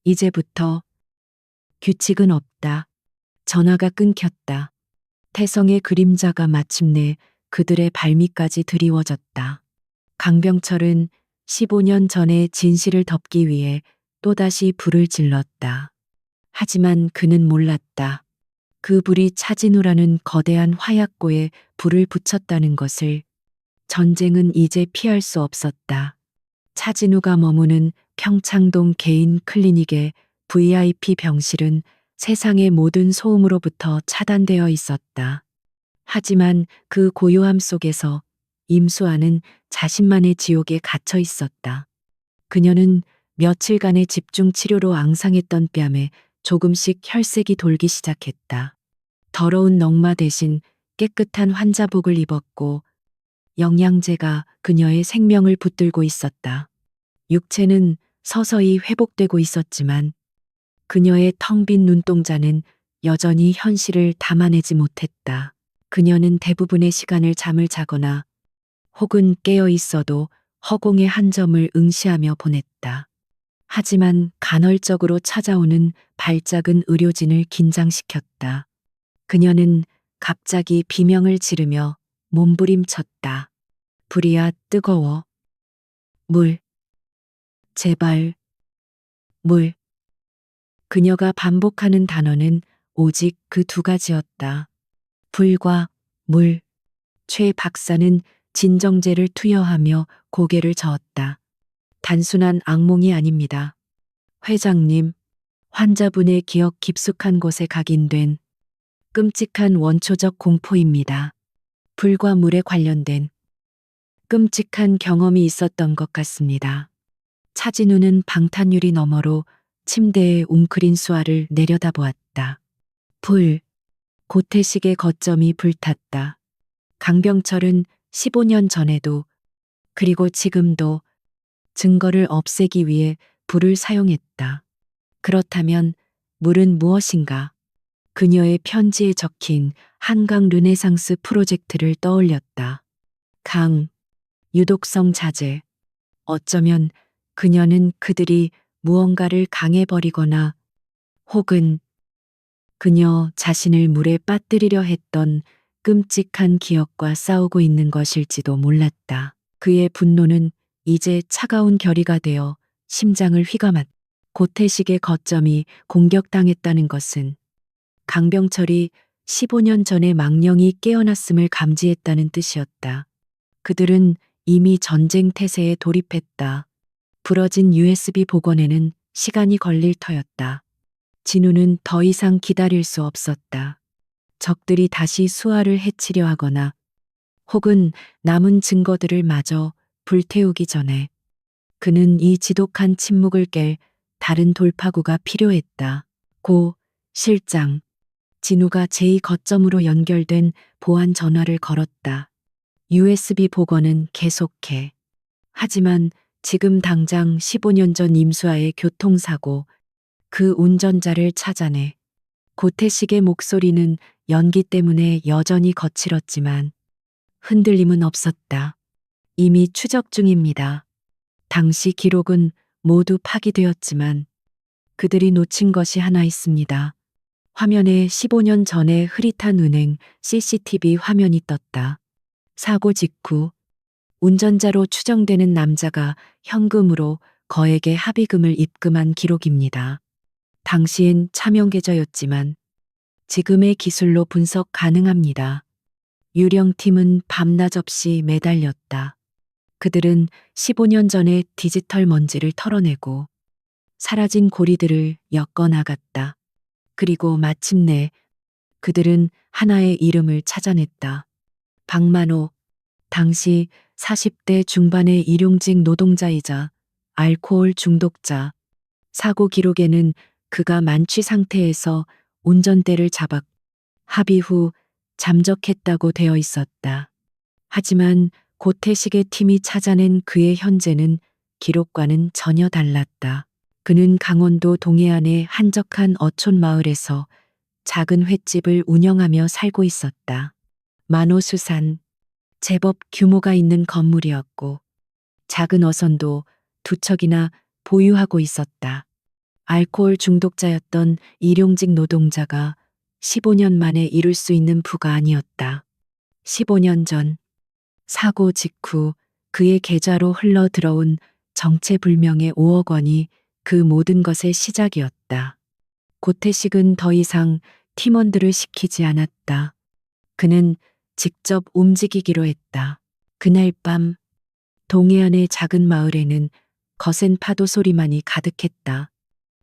이제부터 규칙은 없다. 전화가 끊겼다. 태성의 그림자가 마침내 그들의 발밑까지 드리워졌다. 강병철은 15년 전의 진실을 덮기 위해 또다시 불을 질렀다. 하지만 그는 몰랐다. 그 불이 차진우라는 거대한 화약고에 불을 붙였다는 것을. 전쟁은 이제 피할 수 없었다. 차진우가 머무는 평창동 개인 클리닉의 VIP 병실은 세상의 모든 소음으로부터 차단되어 있었다. 하지만 그 고요함 속에서 임수아는 자신만의 지옥에 갇혀 있었다. 그녀는 며칠간의 집중 치료로 앙상했던 뺨에 조금씩 혈색이 돌기 시작했다. 더러운 넝마 대신 깨끗한 환자복을 입었고 영양제가 그녀의 생명을 붙들고 있었다. 육체는 서서히 회복되고 있었지만 그녀의 텅 빈 눈동자는 여전히 현실을 담아내지 못했다. 그녀는 대부분의 시간을 잠을 자거나 혹은 깨어 있어도 허공의 한 점을 응시하며 보냈다. 하지만 간헐적으로 찾아오는 발작은 의료진을 긴장시켰다. 그녀는 갑자기 비명을 지르며 몸부림쳤다. 불이야 뜨거워. 물. 제발. 물. 그녀가 반복하는 단어는 오직 그 두 가지였다. 불과 물. 최 박사는 진정제를 투여하며 고개를 저었다. 단순한 악몽이 아닙니다. 회장님, 환자분의 기억 깊숙한 곳에 각인된 끔찍한 원초적 공포입니다. 불과 물에 관련된 끔찍한 경험이 있었던 것 같습니다. 차진우는 방탄유리 너머로 침대에 웅크린 수아를 내려다보았다. 불. 고태식의 거점이 불탔다. 강병철은 15년 전에도 그리고 지금도 증거를 없애기 위해 불을 사용했다. 그렇다면 물은 무엇인가? 그녀의 편지에 적힌 한강 르네상스 프로젝트를 떠올렸다. 강, 유독성 자재. 어쩌면 그녀는 그들이 무언가를 강해버리거나 혹은 그녀 자신을 물에 빠뜨리려 했던 끔찍한 기억과 싸우고 있는 것일지도 몰랐다. 그의 분노는 이제 차가운 결의가 되어 심장을 휘감았다. 고태식의 거점이 공격당했다는 것은 강병철이 15년 전에 망령이 깨어났음을 감지했다는 뜻이었다. 그들은 이미 전쟁 태세에 돌입했다. 부러진 USB 복원에는 시간이 걸릴 터였다. 진우는 더 이상 기다릴 수 없었다. 적들이 다시 수아를 해치려 하거나 혹은 남은 증거들을 마저 불태우기 전에 그는 이 지독한 침묵을 깰 다른 돌파구가 필요했다. 고 실장. 진우가 제2 거점으로 연결된 보안 전화를 걸었다. USB 복원은 계속해. 하지만 지금 당장 15년 전 임수아의 교통사고, 그 운전자를 찾아내. 고태식의 목소리는 연기 때문에 여전히 거칠었지만 흔들림은 없었다. 이미 추적 중입니다. 당시 기록은 모두 파기되었지만 그들이 놓친 것이 하나 있습니다. 화면에 15년 전의 흐릿한 은행 CCTV 화면이 떴다. 사고 직후 운전자로 추정되는 남자가 현금으로 거액의 합의금을 입금한 기록입니다. 당시엔 차명 계좌였지만 지금의 기술로 분석 가능합니다. 유령팀은 밤낮 없이 매달렸다. 그들은 15년 전의 디지털 먼지를 털어내고 사라진 고리들을 엮어나갔다. 그리고 마침내 그들은 하나의 이름을 찾아냈다. 박만호. 당시 40대 중반의 일용직 노동자이자 알코올 중독자. 사고 기록에는 그가 만취 상태에서 운전대를 잡아 합의 후 잠적했다고 되어 있었다. 하지만 고태식의 팀이 찾아낸 그의 현재는 기록과는 전혀 달랐다. 그는 강원도 동해안의 한적한 어촌 마을에서 작은 횟집을 운영하며 살고 있었다. 만호수산, 제법 규모가 있는 건물이었고 작은 어선도 두 척이나 보유하고 있었다. 알코올 중독자였던 일용직 노동자가 15년 만에 이룰 수 있는 부가 아니었다. 15년 전 사고 직후 그의 계좌로 흘러 들어온 정체불명의 5억 원이 그 모든 것의 시작이었다. 고태식은 더 이상 팀원들을 시키지 않았다. 그는 직접 움직이기로 했다. 그날 밤 동해안의 작은 마을에는 거센 파도 소리만이 가득했다.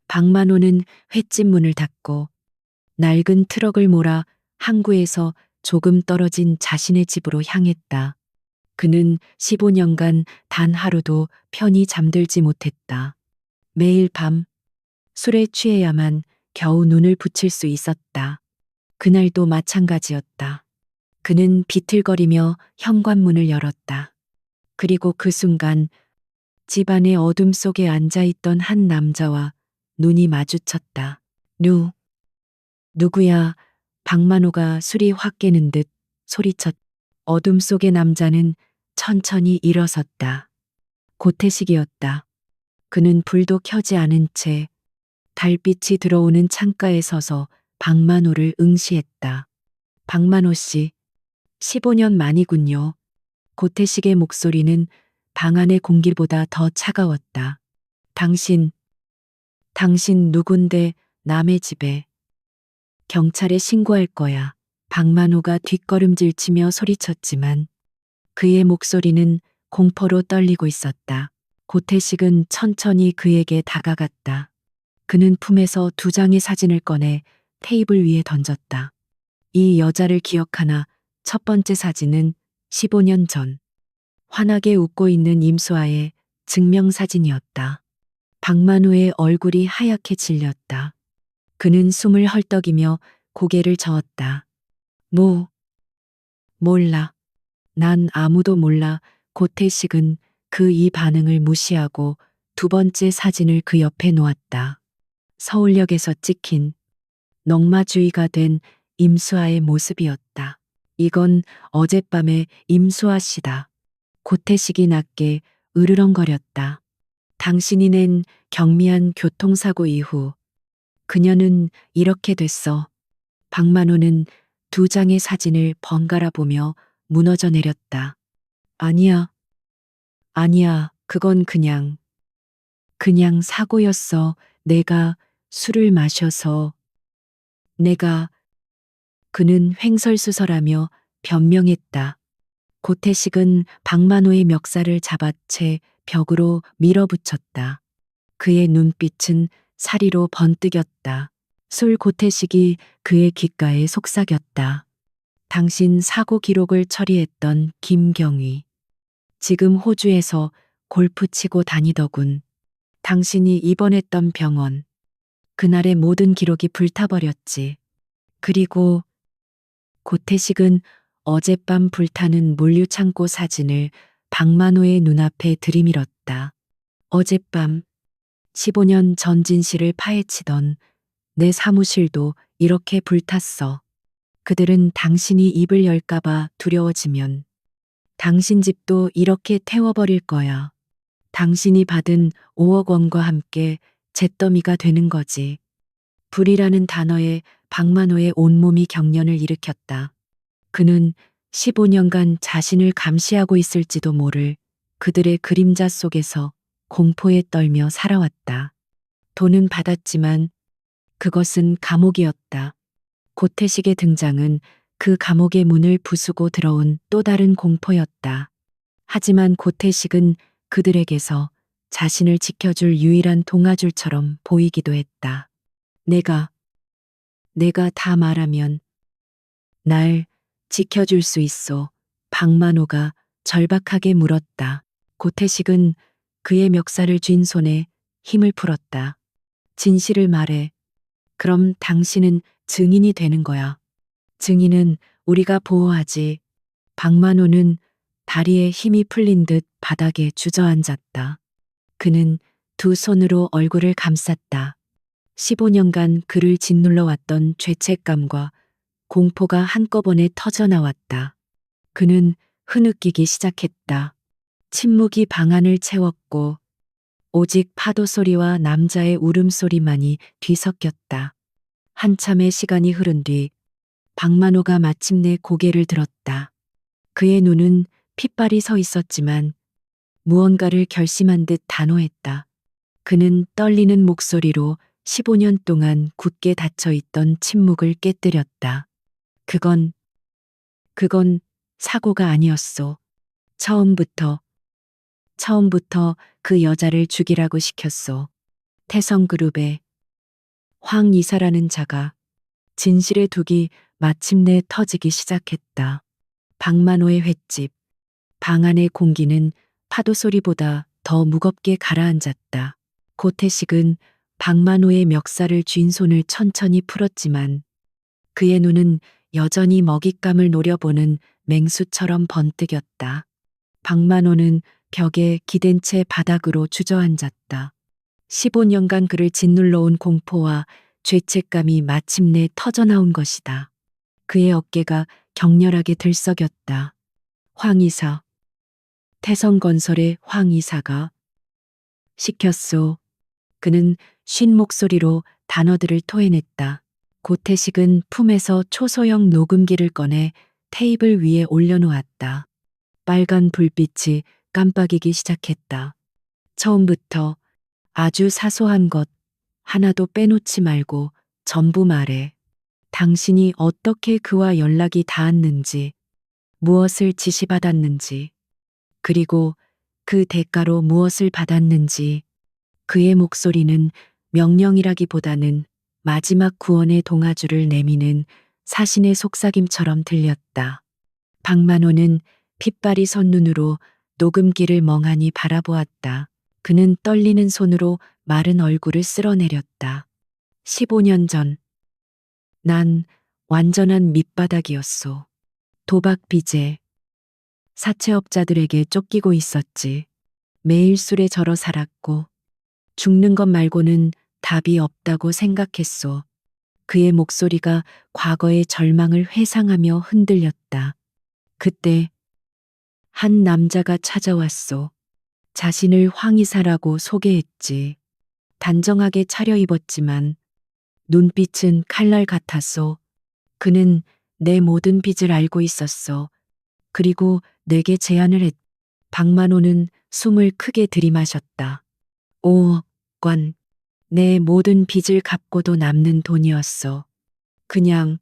박만호는 횟집 문을 닫고 낡은 트럭을 몰아 항구에서 조금 떨어진 자신의 집으로 향했다. 그는 15년간 단 하루도 편히 잠들지 못했다. 매일 밤 술에 취해야만 겨우 눈을 붙일 수 있었다. 그날도 마찬가지였다. 그는 비틀거리며 현관문을 열었다. 그리고 그 순간 집안의 어둠 속에 앉아있던 한 남자와 눈이 마주쳤다. 누구야? 박만호가 술이 확 깨는 듯 소리쳤. 어둠 속의 남자는 천천히 일어섰다. 고태식이었다. 그는 불도 켜지 않은 채 달빛이 들어오는 창가에 서서 박만호를 응시했다. 박만호 씨, 15년 만이군요. 고태식의 목소리는 방 안의 공기보다 더 차가웠다. 당신 누군데 남의 집에. 경찰에 신고할 거야. 박만호가 뒷걸음질 치며 소리쳤지만 그의 목소리는 공포로 떨리고 있었다. 고태식은 천천히 그에게 다가갔다. 그는 품에서 두 장의 사진을 꺼내 테이블 위에 던졌다. 이 여자를 기억하나? 첫 번째 사진은 15년 전 환하게 웃고 있는 임수아의 증명사진이었다. 박만호의 얼굴이 하얗게 질렸다. 그는 숨을 헐떡이며 고개를 저었다. 몰라. 난 아무도 몰라. 고태식은 그 이 반응을 무시하고 두 번째 사진을 그 옆에 놓았다. 서울역에서 찍힌 넝마주의가 된 임수아의 모습이었다. 이건 어젯밤의 임수아 씨다. 고태식이 낮게 으르렁거렸다. 당신이 낸 경미한 교통사고 이후 그녀는 이렇게 됐어. 박만호는 두 장의 사진을 번갈아 보며 무너져 내렸다. 아니야, 그건 그냥 사고였어. 내가 술을 마셔서. 그는 횡설수설하며 변명했다. 고태식은 박만호의 멱살을 잡아 채 벽으로 밀어붙였다. 그의 눈빛은 사리로 번뜩였다. 술 고태식이 그의 귓가에 속삭였다. 당신 사고 기록을 처리했던 김경위. 지금 호주에서 골프 치고 다니더군. 당신이 입원했던 병원. 그날의 모든 기록이 불타버렸지. 그리고 고태식은 어젯밤 불타는 물류창고 사진을 박만호의 눈앞에 들이밀었다. 어젯밤 15년 전 진실을 파헤치던 내 사무실도 이렇게 불탔어. 그들은 당신이 입을 열까봐 두려워지면 당신 집도 이렇게 태워버릴 거야. 당신이 받은 5억 원과 함께 잿더미가 되는 거지. 불이라는 단어에 박만호의 온몸이 경련을 일으켰다. 그는 15년간 자신을 감시하고 있을지도 모를 그들의 그림자 속에서 공포에 떨며 살아왔다. 돈은 받았지만 그것은 감옥이었다. 고태식의 등장은 그 감옥의 문을 부수고 들어온 또 다른 공포였다. 하지만 고태식은 그들에게서 자신을 지켜줄 유일한 동아줄처럼 보이기도 했다. 내가 다 말하면 날 지켜줄 수 있어. 박만호가 절박하게 물었다. 고태식은 그의 멱살을 쥔 손에 힘을 풀었다. 진실을 말해. 그럼 당신은 증인이 되는 거야. 증인은 우리가 보호하지. 박만호는 다리에 힘이 풀린 듯 바닥에 주저앉았다. 그는 두 손으로 얼굴을 감쌌다. 15년간 그를 짓눌러 왔던 죄책감과 공포가 한꺼번에 터져나왔다. 그는 흐느끼기 시작했다. 침묵이 방 안을 채웠고 오직 파도 소리와 남자의 울음소리만이 뒤섞였다. 한참의 시간이 흐른 뒤 박만호가 마침내 고개를 들었다. 그의 눈은 핏발이 서 있었지만 무언가를 결심한 듯 단호했다. 그는 떨리는 목소리로 15년 동안 굳게 닫혀있던 침묵을 깨뜨렸다. 그건 사고가 아니었소. 처음부터 그 여자를 죽이라고 시켰소. 태성그룹의 황 이사라는 자가 진실의 둑이 마침내 터지기 시작했다. 박만호의 횟집, 방 안의 공기는 파도 소리보다 더 무겁게 가라앉았다. 고태식은 박만호의 멱살을 쥔 손을 천천히 풀었지만 그의 눈은 여전히 먹잇감을 노려보는 맹수처럼 번뜩였다. 박만호는 벽에 기댄 채 바닥으로 주저앉았다. 15년간 그를 짓눌러온 공포와 죄책감이 마침내 터져나온 것이다. 그의 어깨가 격렬하게 들썩였다. 황 이사. 태성건설의 황 이사가 시켰소. 그는 쉰 목소리로 단어들을 토해냈다. 고태식은 품에서 초소형 녹음기를 꺼내 테이블 위에 올려놓았다. 빨간 불빛이 깜빡이기 시작했다. 처음부터 아주 사소한 것 하나도 빼놓지 말고 전부 말해. 당신이 어떻게 그와 연락이 닿았는지, 무엇을 지시받았는지, 그리고 그 대가로 무엇을 받았는지. 그의 목소리는 명령이라기보다는 마지막 구원의 동아줄을 내미는 사신의 속삭임처럼 들렸다. 박만호는 핏발이 선 눈으로 녹음기를 멍하니 바라보았다. 그는 떨리는 손으로 마른 얼굴을 쓸어내렸다. 15년 전, 난 완전한 밑바닥이었소. 도박 빚에 사채업자들에게 쫓기고 있었지. 매일 술에 절어 살았고 죽는 것 말고는 답이 없다고 생각했소. 그의 목소리가 과거의 절망을 회상하며 흔들렸다. 그때 한 남자가 찾아왔소. 자신을 황이사라고 소개했지. 단정하게 차려입었지만 눈빛은 칼날 같았소. 그는 내 모든 빚을 알고 있었어. 그리고 내게 제안을 했. 박만호는 숨을 크게 들이마셨다. 5억 원. 내 모든 빚을 갚고도 남는 돈이었어. 그냥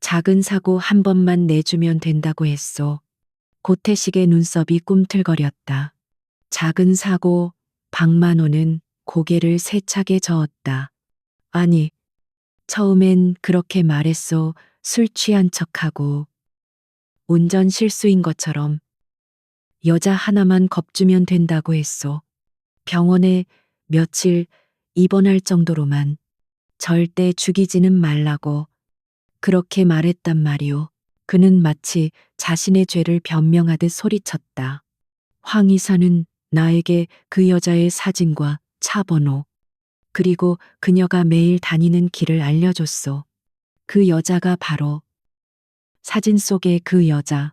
작은 사고 한 번만 내주면 된다고 했소. 고태식의 눈썹이 꿈틀거렸다. 작은 사고. 박만호는 고개를 세차게 저었다. 아니, 처음엔 그렇게 말했소. 술 취한 척하고 운전 실수인 것처럼 여자 하나만 겁주면 된다고 했소. 병원에 며칠 입원할 정도로만 절대 죽이지는 말라고 그렇게 말했단 말이오. 그는 마치 자신의 죄를 변명하듯 소리쳤다. 황 이사는 나에게 그 여자의 사진과 차 번호, 그리고 그녀가 매일 다니는 길을 알려줬소. 그 여자가 바로 사진 속의 그 여자,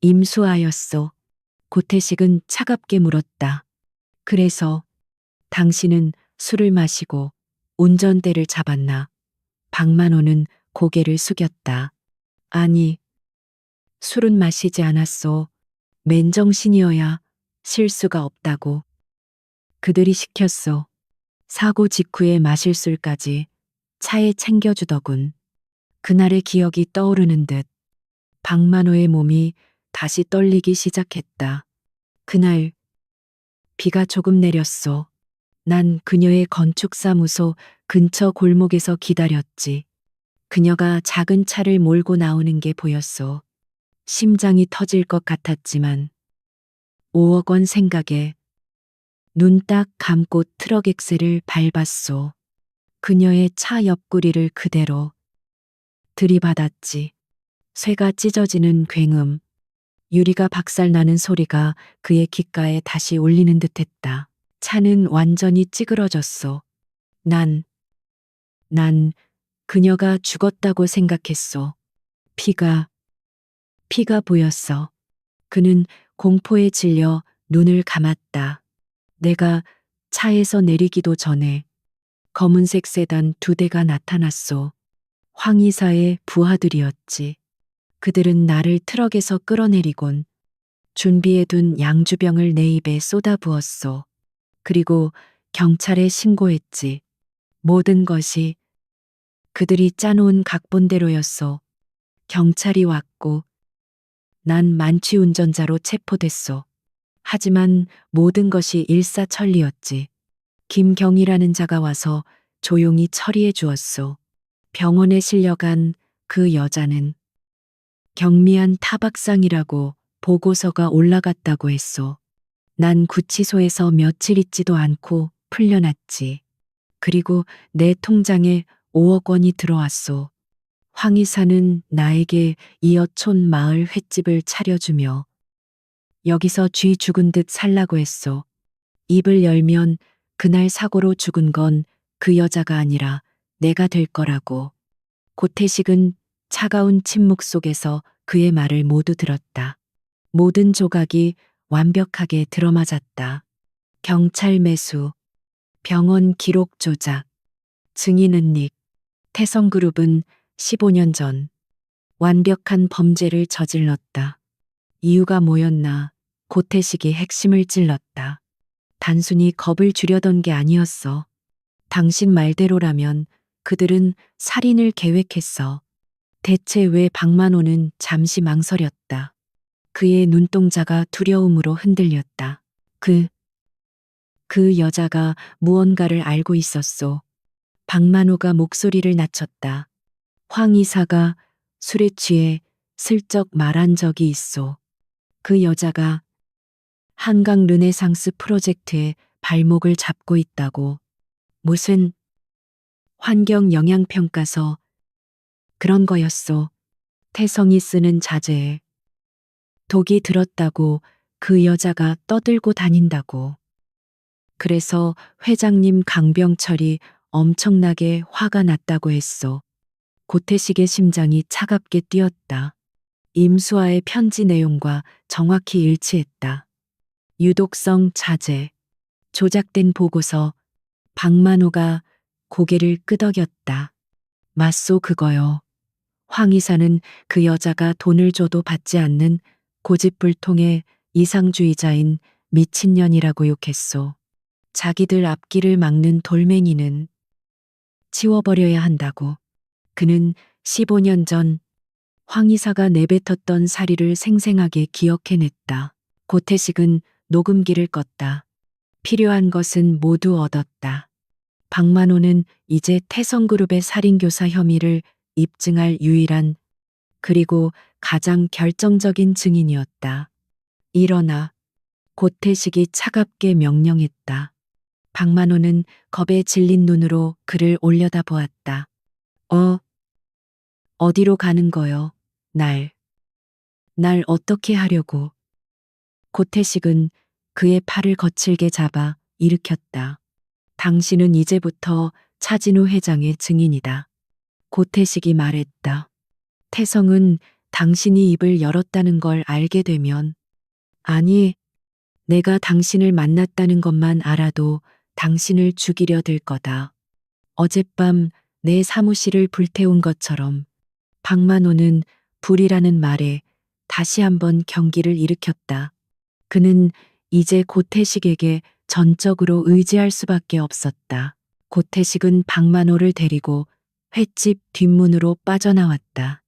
임수아였소. 고태식은 차갑게 물었다. 그래서 당신은 술을 마시고 운전대를 잡았나? 박만호는 고개를 숙였다. 아니, 술은 마시지 않았소. 맨정신이어야 실수가 없다고. 그들이 시켰소. 사고 직후에 마실 술까지 차에 챙겨주더군. 그날의 기억이 떠오르는 듯 박만호의 몸이 다시 떨리기 시작했다. 그날 비가 조금 내렸소. 난 그녀의 건축사무소 근처 골목에서 기다렸지. 그녀가 작은 차를 몰고 나오는 게 보였소. 심장이 터질 것 같았지만 5억 원 생각에 눈 딱 감고 트럭 엑셀을 밟았소. 그녀의 차 옆구리를 그대로 들이받았지. 쇠가 찢어지는 굉음, 유리가 박살나는 소리가 그의 귓가에 다시 울리는 듯했다. 차는 완전히 찌그러졌소. 난 그녀가 죽었다고 생각했소. 피가 보였어. 그는 공포에 질려 눈을 감았다. 내가 차에서 내리기도 전에 검은색 세단 2대가 나타났소. 황 이사의 부하들이었지. 그들은 나를 트럭에서 끌어내리곤 준비해둔 양주병을 내 입에 쏟아부었소. 그리고 경찰에 신고했지. 모든 것이 그들이 짜놓은 각본대로였소. 경찰이 왔고 난 만취 운전자로 체포됐소. 하지만 모든 것이 일사천리였지. 김경이라는 자가 와서 조용히 처리해 주었소. 병원에 실려간 그 여자는 경미한 타박상이라고 보고서가 올라갔다고 했소. 난 구치소에서 며칠 있지도 않고 풀려났지. 그리고 내 통장에 5억 원이 들어왔소. 황 이사는 나에게 이어촌 마을 횟집을 차려주며 여기서 쥐 죽은 듯 살라고 했소. 입을 열면 그날 사고로 죽은 건 그 여자가 아니라 내가 될 거라고. 고태식은 차가운 침묵 속에서 그의 말을 모두 들었다. 모든 조각이 완벽하게 들어맞았다. 경찰 매수, 병원 기록 조작, 증인 은닉, 태성그룹은 15년 전 완벽한 범죄를 저질렀다. 이유가 뭐였나? 고태식이 핵심을 찔렀다. 단순히 겁을 주려던 게 아니었어. 당신 말대로라면 그들은 살인을 계획했어. 대체 왜 박만호는 잠시 망설였다. 그의 눈동자가 두려움으로 흔들렸다. 그 여자가 무언가를 알고 있었소. 박만호가 목소리를 낮췄다. 황 이사가 술에 취해 슬쩍 말한 적이 있소. 그 여자가 한강 르네상스 프로젝트에 발목을 잡고 있다고. 무슨 환경 영향평가서 그런 거였소. 태성이 쓰는 자재에 독이 들었다고 그 여자가 떠들고 다닌다고. 그래서 회장님 강병철이 엄청나게 화가 났다고 했소. 고태식의 심장이 차갑게 뛰었다. 임수아의 편지 내용과 정확히 일치했다. 유독성 자재, 조작된 보고서, 박만호가 고개를 끄덕였다. 맞소 그거요. 황 이사는 그 여자가 돈을 줘도 받지 않는 고집불통의 이상주의자인 미친년이라고 욕했소. 자기들 앞길을 막는 돌멩이는 치워버려야 한다고. 그는 15년 전 황 이사가 내뱉었던 사리를 생생하게 기억해냈다. 고태식은 녹음기를 껐다. 필요한 것은 모두 얻었다. 박만호는 이제 태성그룹의 살인교사 혐의를 입증할 유일한 그리고 가장 결정적인 증인이었다. 일어나. 고태식이 차갑게 명령했다. 박만호는 겁에 질린 눈으로 그를 올려다보았다. 어디로 가는 거요? 날 어떻게 하려고? 고태식은 그의 팔을 거칠게 잡아 일으켰다. 당신은 이제부터 차진우 회장의 증인이다. 고태식이 말했다. 태성은 당신이 입을 열었다는 걸 알게 되면, 아니, 내가 당신을 만났다는 것만 알아도 당신을 죽이려 들 거다. 어젯밤 내 사무실을 불태운 것처럼 박만호는 불이라는 말에 다시 한번 경기를 일으켰다. 그는 이제 고태식에게 전적으로 의지할 수밖에 없었다. 고태식은 박만호를 데리고 횟집 뒷문으로 빠져나왔다.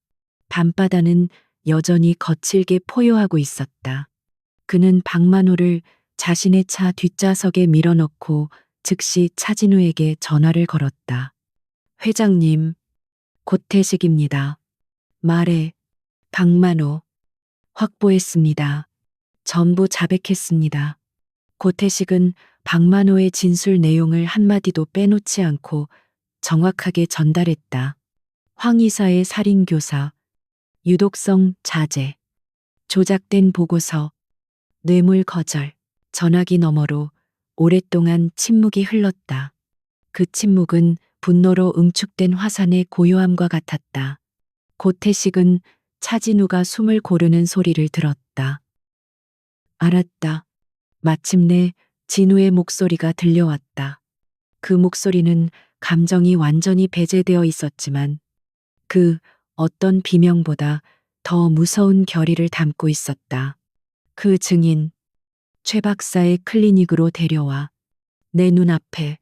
밤바다는 여전히 거칠게 포효하고 있었다. 그는 박만호를 자신의 차 뒷좌석에 밀어넣고 즉시 차진우에게 전화를 걸었다. 회장님, 고태식입니다. 말해. 박만호. 확보했습니다. 전부 자백했습니다. 고태식은 박만호의 진술 내용을 한마디도 빼놓지 않고 정확하게 전달했다. 황 이사의 살인교사, 유독성 자제, 조작된 보고서, 뇌물 거절, 전화기 너머로 오랫동안 침묵이 흘렀다. 그 침묵은 분노로 응축된 화산의 고요함과 같았다. 고태식은 차진우가 숨을 고르는 소리를 들었다. 알았다. 마침내 진우의 목소리가 들려왔다. 그 목소리는 감정이 완전히 배제되어 있었지만 그 어떤 비명보다 더 무서운 결의를 담고 있었다. 그 증인, 최 박사의 클리닉으로 데려와. 내 눈앞에.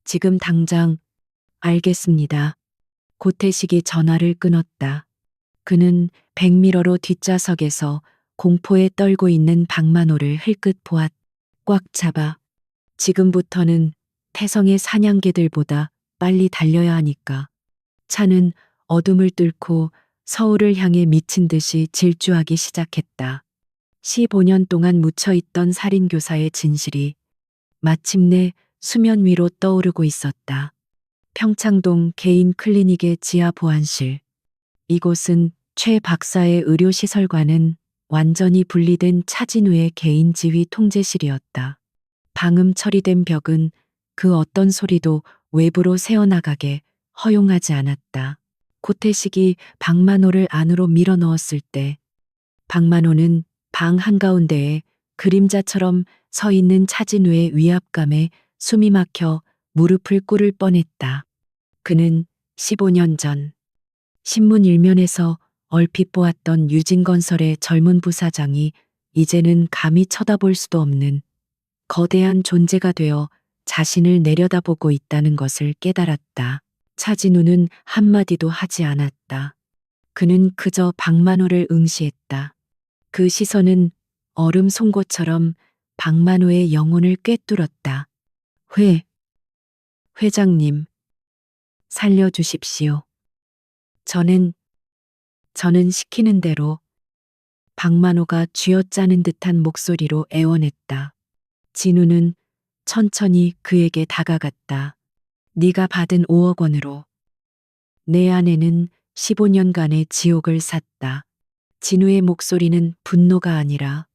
지금 당장. 알겠습니다. 고태식이 전화를 끊었다. 그는 백미러로 뒷좌석에서 공포에 떨고 있는 박만호를 흘끗 꽉 잡아. 지금부터는 태성의 사냥개들보다 빨리 달려야 하니까. 차는 어둠을 뚫고 서울을 향해 미친 듯이 질주하기 시작했다. 15년 동안 묻혀있던 살인교사의 진실이 마침내 수면 위로 떠오르고 있었다. 평창동 개인 클리닉의 지하 보안실. 이곳은 최 박사의 의료시설과는 완전히 분리된 차진우의 개인 지휘 통제실이었다. 방음 처리된 벽은 그 어떤 소리도 외부로 새어나가게 허용하지 않았다. 고태식이 박만호를 안으로 밀어 넣었을 때 박만호는 방 한가운데에 그림자처럼 서 있는 차진우의 위압감에 숨이 막혀 무릎을 꿇을 뻔했다. 그는 15년 전 신문 일면에서 얼핏 보았던 유진건설의 젊은 부사장이 이제는 감히 쳐다볼 수도 없는 거대한 존재가 되어 자신을 내려다보고 있다는 것을 깨달았다. 차진우는 한마디도 하지 않았다. 그는 그저 박만호를 응시했다. 그 시선은 얼음 송곳처럼 박만호의 영혼을 꿰뚫었다. 회장님, 살려주십시오. 저는 시키는 대로. 박만호가 쥐어짜는 듯한 목소리로 애원했다. 진우는 천천히 그에게 다가갔다. 네가 받은 5억 원으로 내 아내는 15년간의 지옥을 샀다. 진우의 목소리는 분노가 아니라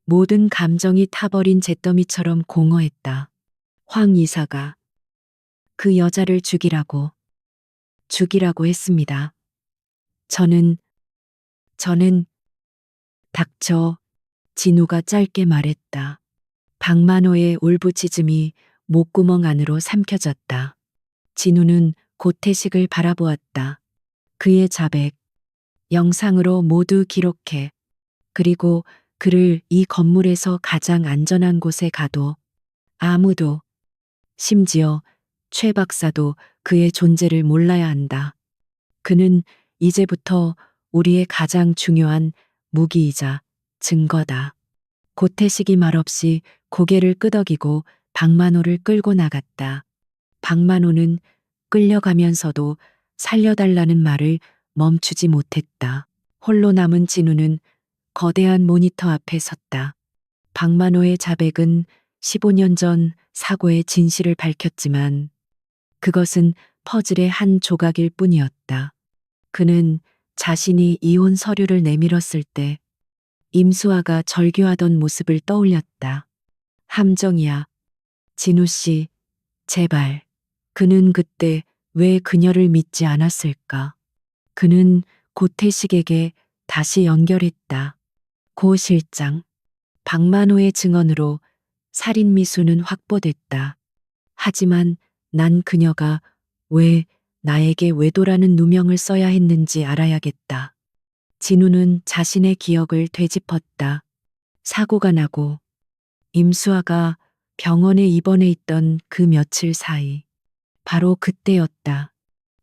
모든 감정이 타버린 잿더미처럼 공허했다. 황 이사가 그 여자를 죽이라고 했습니다. 저는 닥쳐. 진우가 짧게 말했다. 박만호의 울부짖음이 목구멍 안으로 삼켜졌다. 진우는 고태식을 바라보았다. 그의 자백, 영상으로 모두 기록해. 그리고 그를 이 건물에서 가장 안전한 곳에 가도 아무도, 심지어 최 박사도 그의 존재를 몰라야 한다. 그는 이제부터 우리의 가장 중요한 무기이자 증거다. 고태식이 말없이 고개를 끄덕이고 박만호를 끌고 나갔다. 박만호는 끌려가면서도 살려달라는 말을 멈추지 못했다. 홀로 남은 진우는 거대한 모니터 앞에 섰다. 박만호의 자백은 15년 전 사고의 진실을 밝혔지만 그것은 퍼즐의 한 조각일 뿐이었다. 그는 자신이 이혼 서류를 내밀었을 때 임수아가 절규하던 모습을 떠올렸다. 함정이야. 진우 씨, 제발. 그는 그때 왜 그녀를 믿지 않았을까? 그는 고태식에게 다시 연결했다. 고 실장. 박만호의 증언으로 살인 미수는 확보됐다. 하지만 난 그녀가 왜 나에게 외도라는 누명을 써야 했는지 알아야겠다. 진우는 자신의 기억을 되짚었다. 사고가 나고 임수아가 병원에 입원해 있던 그 며칠 사이. 바로 그때였다.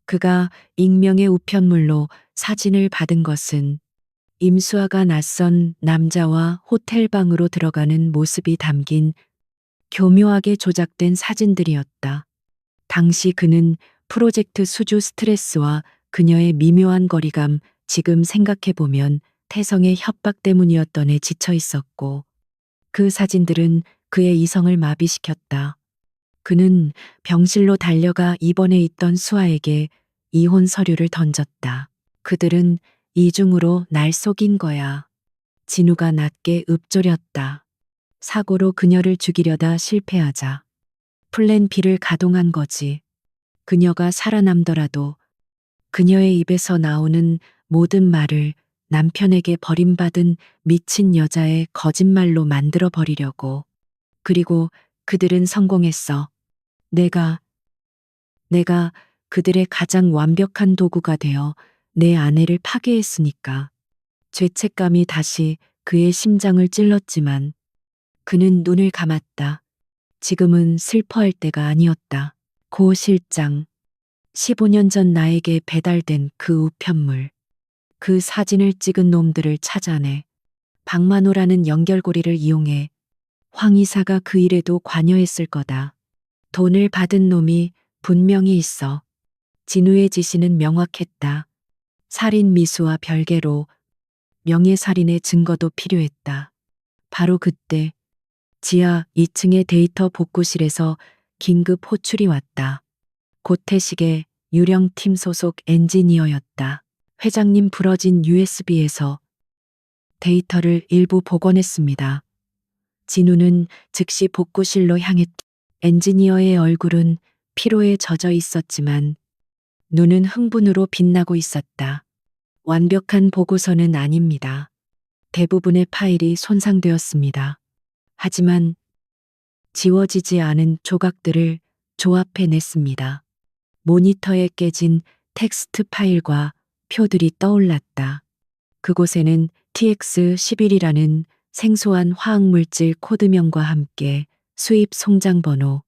그가 익명의 우편물로 사진을 받은 것은 임수아가 낯선 남자와 호텔방으로 들어가는 모습이 담긴 교묘하게 조작된 사진들이었다. 당시 그는 프로젝트 수주 스트레스와 그녀의 미묘한 거리감, 지금 생각해보면 태성의 협박 때문이었던에 지쳐 있었고, 그 사진들은 그의 이성을 마비시켰다. 그는 병실로 달려가 입원해 있던 수아에게 이혼 서류를 던졌다. 그들은 이중으로 날 속인 거야. 진우가 낮게 읊조렸다. 사고로 그녀를 죽이려다 실패하자 플랜 B를 가동한 거지. 그녀가 살아남더라도 그녀의 입에서 나오는 모든 말을 남편에게 버림받은 미친 여자의 거짓말로 만들어 버리려고. 그리고 그들은 성공했어. 내가 그들의 가장 완벽한 도구가 되어 내 아내를 파괴했으니까. 죄책감이 다시 그의 심장을 찔렀지만 그는 눈을 감았다. 지금은 슬퍼할 때가 아니었다. 고 실장. 15년 전 나에게 배달된 그 우편물. 그 사진을 찍은 놈들을 찾아내. 박만호라는 연결고리를 이용해 황 이사가 그 일에도 관여했을 거다. 돈을 받은 놈이 분명히 있어. 진우의 지시는 명확했다. 살인 미수와 별개로 명예살인의 증거도 필요했다. 바로 그때 지하 2층의 데이터 복구실에서 긴급 호출이 왔다. 고태식의 유령팀 소속 엔지니어였다. 회장님 부러진 USB에서 데이터를 일부 복원했습니다. 진우는 즉시 복구실로 향했다. 엔지니어의 얼굴은 피로에 젖어 있었지만 눈은 흥분으로 빛나고 있었다. 완벽한 보고서는 아닙니다. 대부분의 파일이 손상되었습니다. 하지만 지워지지 않은 조각들을 조합해냈습니다. 모니터에 깨진 텍스트 파일과 표들이 떠올랐다. 그곳에는 TX11이라는 생소한 화학물질 코드명과 함께 수입 송장 번호,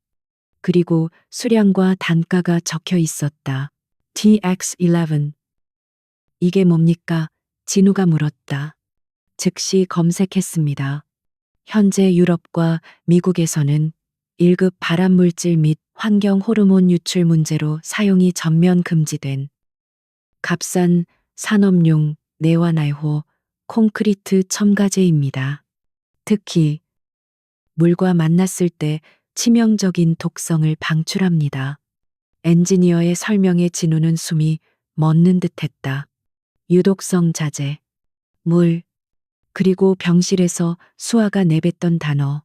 그리고 수량과 단가가 적혀 있었다. TX11. 이게 뭡니까? 진우가 물었다. 즉시 검색했습니다. 현재 유럽과 미국에서는 1급 발암물질 및 환경 호르몬 유출 문제로 사용이 전면 금지된 값싼 산업용 내화날호 콘크리트 첨가제입니다. 특히 물과 만났을 때 치명적인 독성을 방출합니다. 엔지니어의 설명에 진우는 숨이 멎는 듯했다. 유독성 자재, 물, 그리고 병실에서 수아가 내뱉던 단어,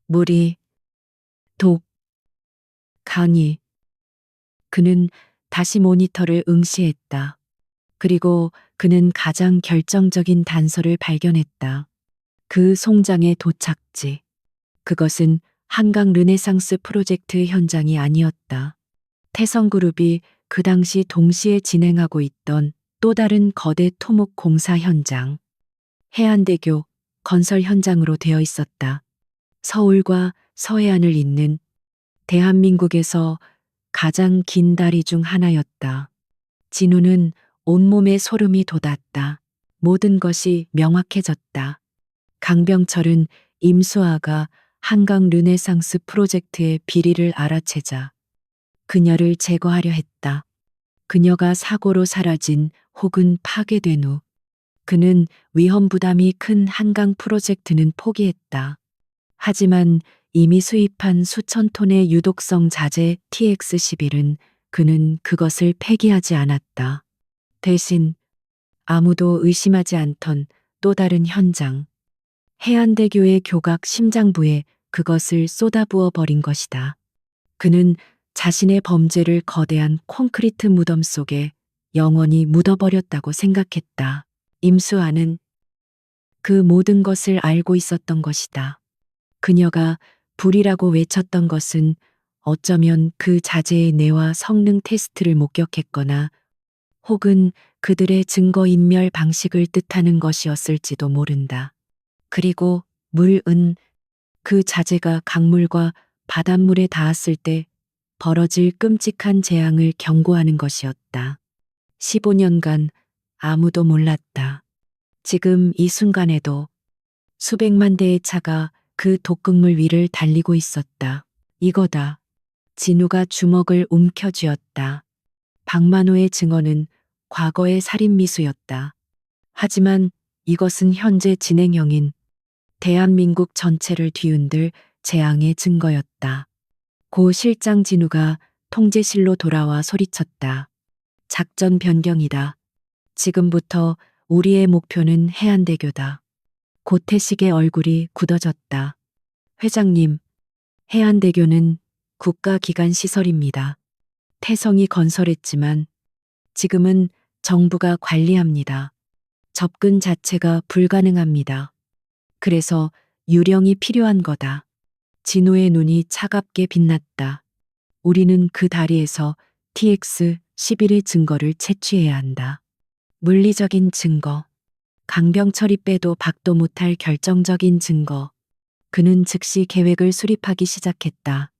물이, 독, 강의. 그는 다시 모니터를 응시했다. 그리고 그는 가장 결정적인 단서를 발견했다. 그 송장의 도착지. 그것은 한강 르네상스 프로젝트 현장이 아니었다. 태성그룹이 그 당시 동시에 진행하고 있던 또 다른 거대 토목 공사 현장. 해안대교 건설 현장으로 되어 있었다. 서울과 서해안을 잇는 대한민국에서 가장 긴 다리 중 하나였다. 진우는 온몸에 소름이 돋았다. 모든 것이 명확해졌다. 강병철은 임수아가 한강 르네상스 프로젝트의 비리를 알아채자 그녀를 제거하려 했다. 그녀가 사고로 사라진 혹은 파괴된 후 그는 위험 부담이 큰 한강 프로젝트는 포기했다. 하지만 이미 수입한 수천 톤의 유독성 자재 TX11은 그는 그것을 폐기하지 않았다. 대신 아무도 의심하지 않던 또 다른 현장, 해안대교의 교각 심장부에 그것을 쏟아부어 버린 것이다. 그는 자신의 범죄를 거대한 콘크리트 무덤 속에 영원히 묻어버렸다고 생각했다. 임수아는 그 모든 것을 알고 있었던 것이다. 그녀가 불이라고 외쳤던 것은 어쩌면 그 자재의 내와 성능 테스트를 목격했거나 혹은 그들의 증거인멸 방식을 뜻하는 것이었을지도 모른다. 그리고 물은 그 자재가 강물과 바닷물에 닿았을 때 벌어질 끔찍한 재앙을 경고하는 것이었다. 15년간 아무도 몰랐다. 지금 이 순간에도 수백만 대의 차가 그 독극물 위를 달리고 있었다. 이거다. 진우가 주먹을 움켜쥐었다. 박만호의 증언은 과거의 살인미수였다. 하지만 이것은 현재 진행형인 대한민국 전체를 뒤흔들 재앙의 증거였다. 고 실장 진우가 통제실로 돌아와 소리쳤다. 작전 변경이다. 지금부터 우리의 목표는 해안대교다. 고태식의 얼굴이 굳어졌다. 회장님, 해안대교는 국가기관 시설입니다. 태성이 건설했지만 지금은 정부가 관리합니다. 접근 자체가 불가능합니다. 그래서 유령이 필요한 거다. 진호의 눈이 차갑게 빛났다. 우리는 그 다리에서 TX11의 증거를 채취해야 한다. 물리적인 증거. 강병철이 빼도 박도 못할 결정적인 증거. 그는 즉시 계획을 수립하기 시작했다.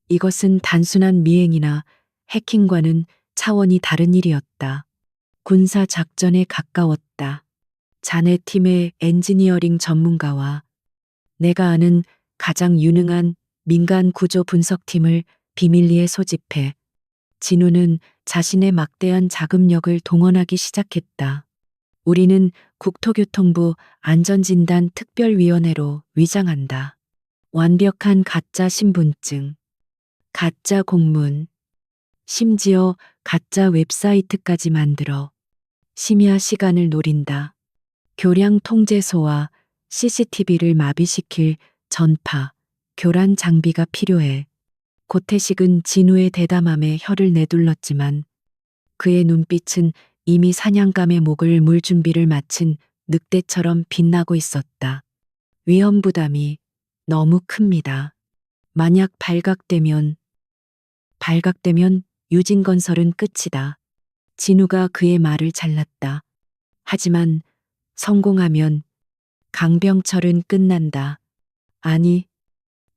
이것은 단순한 미행이나 해킹과는 차원이 다른 일이었다. 군사 작전에 가까웠다. 자네 팀의 엔지니어링 전문가와 내가 아는 가장 유능한 민간 구조 분석팀을 비밀리에 소집해 진우는 자신의 막대한 자금력을 동원하기 시작했다. 우리는 국토교통부 안전진단 특별위원회로 위장한다. 완벽한 가짜 신분증, 가짜 공문, 심지어 가짜 웹사이트까지 만들어 심야 시간을 노린다. 교량 통제소와 CCTV를 마비시킬 전파, 교란 장비가 필요해. 고태식은 진우의 대담함에 혀를 내둘렀지만 그의 눈빛은 이미 사냥감의 목을 물 준비를 마친 늑대처럼 빛나고 있었다. 위험 부담이 너무 큽니다. 만약 발각되면 유진건설은 끝이다. 진우가 그의 말을 잘랐다. 하지만 성공하면 강병철은 끝난다. 아니,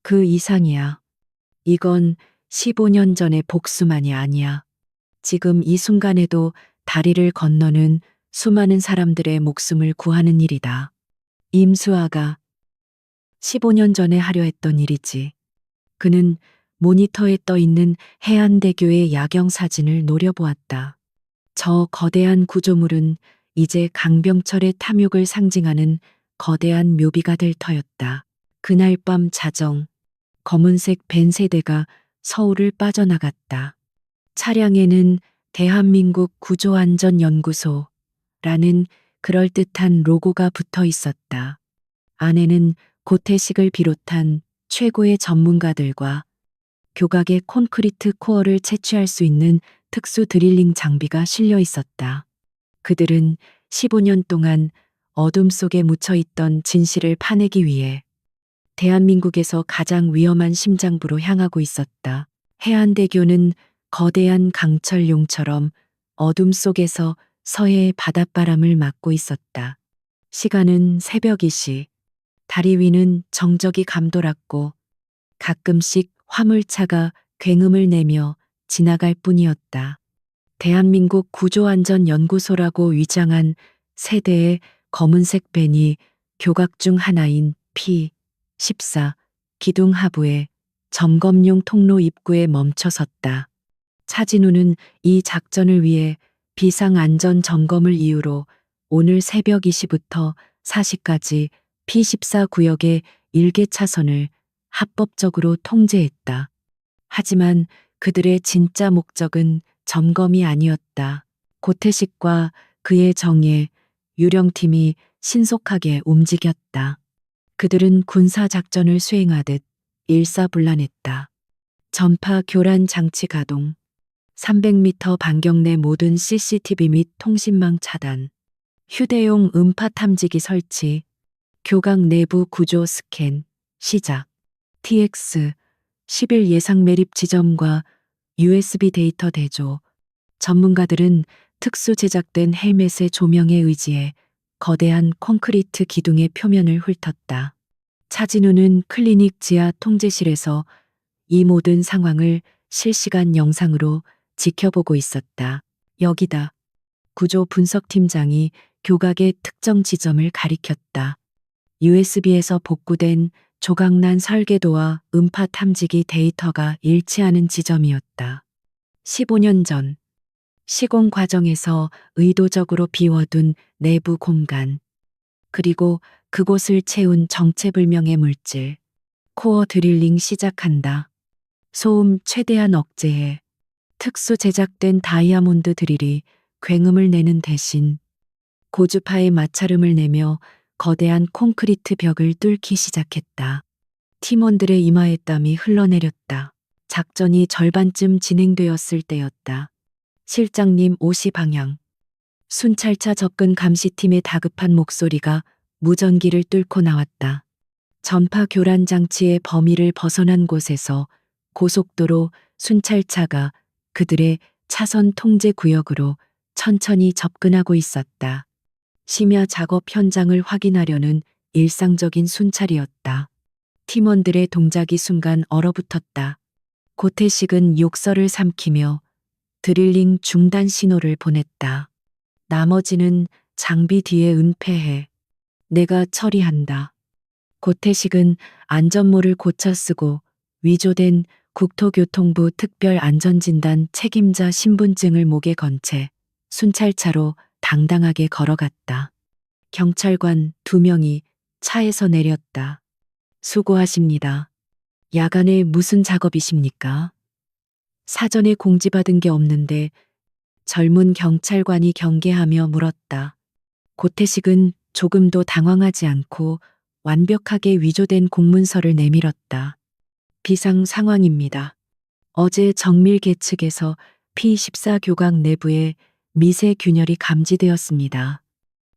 그 이상이야. 이건 15년 전의 복수만이 아니야. 지금 이 순간에도 다리를 건너는 수많은 사람들의 목숨을 구하는 일이다. 임수아가 15년 전에 하려 했던 일이지. 그는 모니터에 떠 있는 해안대교의 야경 사진을 노려보았다. 저 거대한 구조물은 이제 강병철의 탐욕을 상징하는 거대한 묘비가 될 터였다. 그날 밤 자정, 검은색 벤 세대가 서울을 빠져나갔다. 차량에는 대한민국 구조안전연구소라는 그럴듯한 로고가 붙어 있었다. 안에는 고태식을 비롯한 최고의 전문가들과 교각의 콘크리트 코어를 채취할 수 있는 특수 드릴링 장비가 실려 있었다. 그들은 15년 동안 어둠 속에 묻혀 있던 진실을 파내기 위해 대한민국에서 가장 위험한 심장부로 향하고 있었다. 해안대교는 거대한 강철용처럼 어둠 속에서 서해의 바닷바람을 막고 있었다. 시간은 새벽 2시. 다리 위는 정적이 감돌았고 가끔씩 화물차가 굉음을 내며 지나갈 뿐이었다. 대한민국 구조안전연구소라고 위장한 세대의 검은색 밴이 교각 중 하나인 P14 기둥 하부의 점검용 통로 입구에 멈춰 섰다. 차진우는 이 작전을 위해 비상안전 점검을 이유로 오늘 새벽 2시부터 4시까지 P14 구역의 일개 차선을 합법적으로 통제했다. 하지만 그들의 진짜 목적은 점검이 아니었다. 고태식과 그의 정예, 유령팀이 신속하게 움직였다. 그들은 군사작전을 수행하듯 일사불란했다. 전파 교란 장치 가동, 300m 반경 내 모든 CCTV 및 통신망 차단, 휴대용 음파 탐지기 설치, 교각 내부 구조 스캔, 시작. TX, 10일 예상 매립 지점과 USB 데이터 대조. 전문가들은 특수 제작된 헬멧의 조명에 의지해 거대한 콘크리트 기둥의 표면을 훑었다. 차진우는 클리닉 지하 통제실에서 이 모든 상황을 실시간 영상으로 지켜보고 있었다. 여기다. 구조 분석팀장이 교각의 특정 지점을 가리켰다. USB에서 복구된 조각난 설계도와 음파 탐지기 데이터가 일치하는 지점이었다. 15년 전 시공 과정에서 의도적으로 비워둔 내부 공간, 그리고 그곳을 채운 정체불명의 물질. 코어 드릴링 시작한다. 소음 최대한 억제해. 특수 제작된 다이아몬드 드릴이 굉음을 내는 대신 고주파의 마찰음을 내며 거대한 콘크리트 벽을 뚫기 시작했다. 팀원들의 이마에 땀이 흘러내렸다. 작전이 절반쯤 진행되었을 때였다. 실장님 5시 방향. 순찰차 접근 감시팀의 다급한 목소리가 무전기를 뚫고 나왔다. 전파 교란 장치의 범위를 벗어난 곳에서 고속도로 순찰차가 그들의 차선 통제 구역으로 천천히 접근하고 있었다. 심야 작업 현장을 확인하려는 일상적인 순찰이었다. 팀원들의 동작이 순간 얼어붙었다. 고태식은 욕설을 삼키며 드릴링 중단 신호를 보냈다. 나머지는 장비 뒤에 은폐해. 내가 처리한다. 고태식은 안전모를 고쳐 쓰고 위조된 국토교통부 특별안전진단 책임자 신분증을 목에 건 채 순찰차로 당당하게 걸어갔다. 경찰관 2명이 차에서 내렸다. 수고하십니다. 야간에 무슨 작업이십니까? 사전에 공지받은 게 없는데 젊은 경찰관이 경계하며 물었다. 고태식은 조금도 당황하지 않고 완벽하게 위조된 공문서를 내밀었다. 비상 상황입니다. 어제 정밀계 측에서 P14 교각 내부에 미세 균열이 감지되었습니다.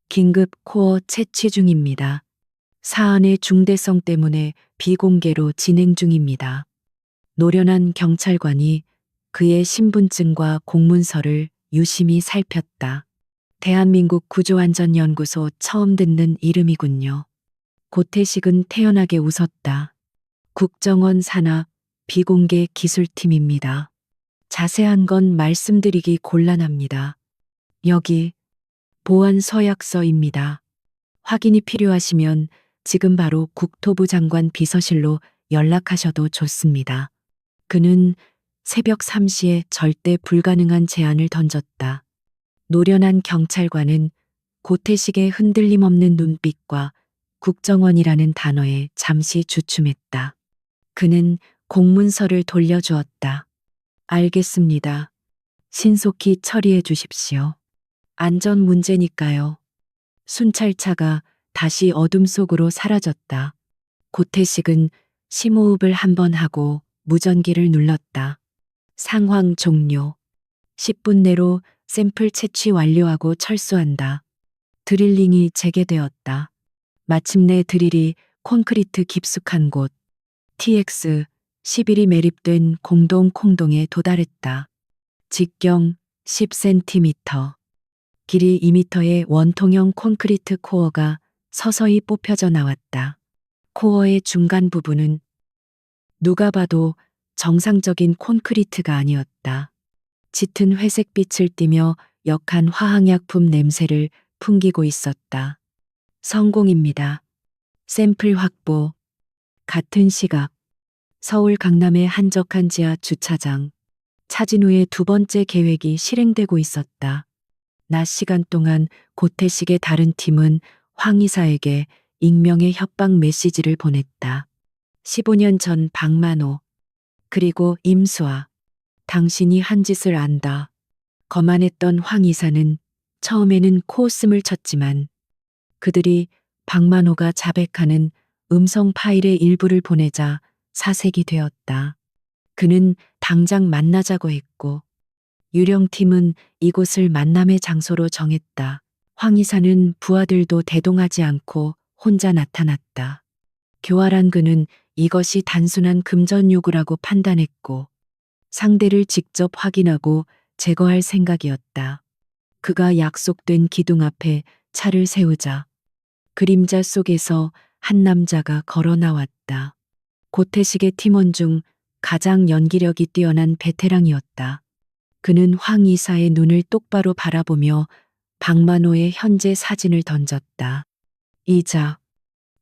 긴급 코어 채취 중입니다. 사안의 중대성 때문에 비공개로 진행 중입니다. 노련한 경찰관이 그의 신분증과 공문서를 유심히 살폈다. 대한민국 구조안전연구소 처음 듣는 이름이군요. 고태식은 태연하게 웃었다. 국정원 산하 비공개 기술팀입니다. 자세한 건 말씀드리기 곤란합니다. 여기 보안 서약서입니다. 확인이 필요하시면 지금 바로 국토부 장관 비서실로 연락하셔도 좋습니다. 그는 새벽 3시에 절대 불가능한 제안을 던졌다. 노련한 경찰관은 고태식의 흔들림 없는 눈빛과 국정원이라는 단어에 잠시 주춤했다. 그는 공문서를 돌려주었다. 알겠습니다. 신속히 처리해 주십시오. 안전 문제니까요. 순찰차가 다시 어둠 속으로 사라졌다. 고태식은 심호흡을 한 번 하고 무전기를 눌렀다. 상황 종료. 10분 내로 샘플 채취 완료하고 철수한다. 드릴링이 재개되었다. 마침내 드릴이 콘크리트 깊숙한 곳 TX 11이 매립된 공동 콩동에 도달했다. 직경 10cm, 길이 2m의 원통형 콘크리트 코어가 서서히 뽑혀져 나왔다. 코어의 중간 부분은 누가 봐도 정상적인 콘크리트가 아니었다. 짙은 회색빛을 띠며 역한 화학약품 냄새를 풍기고 있었다. 성공입니다. 샘플 확보. 같은 시각. 서울 강남의 한적한 지하 주차장. 차진우의 두 번째 계획이 실행되고 있었다. 낮 시간 동안 고태식의 다른 팀은 황 이사에게 익명의 협박 메시지를 보냈다. 15년 전 박만호, 그리고 임수아, 당신이 한 짓을 안다. 거만했던 황 이사는 처음에는 코웃음을 쳤지만 그들이 박만호가 자백하는 음성 파일의 일부를 보내자 사색이 되었다. 그는 당장 만나자고 했고 유령팀은 이곳을 만남의 장소로 정했다. 황 이사는 부하들도 대동하지 않고 혼자 나타났다. 교활한 그는 이것이 단순한 금전 요구라고 판단했고 상대를 직접 확인하고 제거할 생각이었다. 그가 약속된 기둥 앞에 차를 세우자 그림자 속에서 한 남자가 걸어 나왔다. 고태식의 팀원 중 가장 연기력이 뛰어난 베테랑이었다. 그는 황 이사의 눈을 똑바로 바라보며 박만호의 현재 사진을 던졌다. 이자,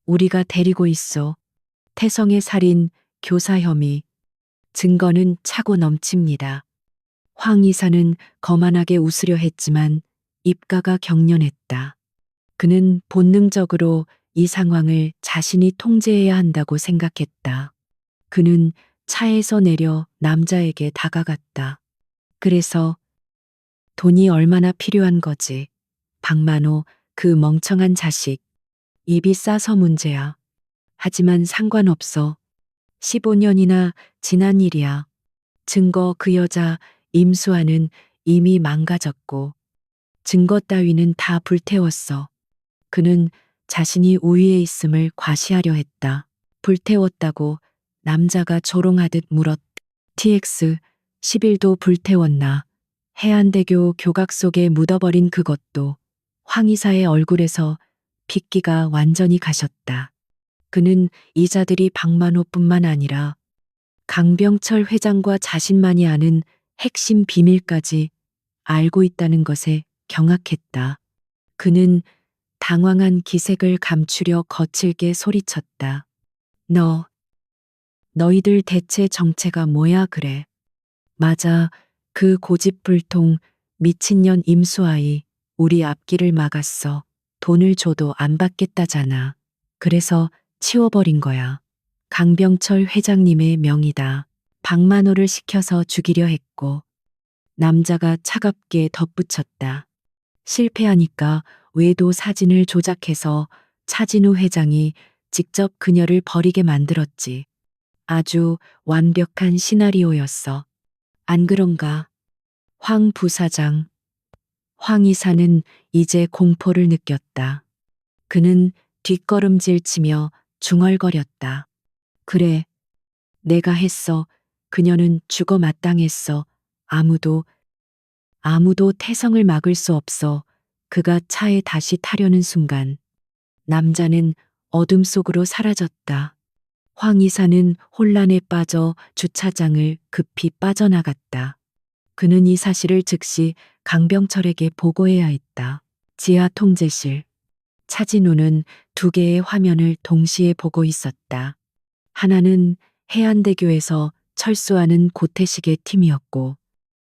우리가 데리고 있어. 태성의 살인, 교사 혐의. 증거는 차고 넘칩니다. 황 이사는 거만하게 웃으려 했지만 입가가 경련했다. 그는 본능적으로 이 상황을 자신이 통제해야 한다고 생각했다. 그는 차에서 내려 남자에게 다가갔다. 그래서 돈이 얼마나 필요한 거지? 박만호, 그 멍청한 자식. 입이 싸서 문제야. 하지만 상관없어. 15년이나 지난 일이야. 증거 그 여자 임수아는 이미 망가졌고 증거 따위는 다 불태웠어. 그는 자신이 우위에 있음을 과시하려 했다. 불태웠다고 남자가 조롱하듯 물었다. TX 11도 불태웠나. 해안대교 교각 속에 묻어버린 그것도. 황 이사의 얼굴에서 핏기가 완전히 가셨다. 그는 이자들이 박만호뿐만 아니라 강병철 회장과 자신만이 아는 핵심 비밀까지 알고 있다는 것에 경악했다. 그는 당황한 기색을 감추려 거칠게 소리쳤다. 너희들 대체 정체가 뭐야 그래? 맞아, 그 고집불통 미친년 임수아이 우리 앞길을 막았어. 돈을 줘도 안 받겠다잖아. 그래서 치워버린 거야. 강병철 회장님의 명의다. 박만호를 시켜서 죽이려 했고 남자가 차갑게 덧붙였다. 실패하니까 외도 사진을 조작해서 차진우 회장이 직접 그녀를 버리게 만들었지. 아주 완벽한 시나리오였어. 안 그런가? 황 부사장. 황 이사는 이제 공포를 느꼈다. 그는 뒷걸음질 치며 중얼거렸다. 그래, 내가 했어. 그녀는 죽어 마땅했어. 아무도 태성을 막을 수 없어. 그가 차에 다시 타려는 순간 남자는 어둠 속으로 사라졌다. 황 이사는 혼란에 빠져 주차장을 급히 빠져나갔다. 그는 이 사실을 즉시 강병철에게 보고해야 했다. 지하 통제실. 차진우는 두 개의 화면을 동시에 보고 있었다. 하나는 해안대교에서 철수하는 고태식의 팀이었고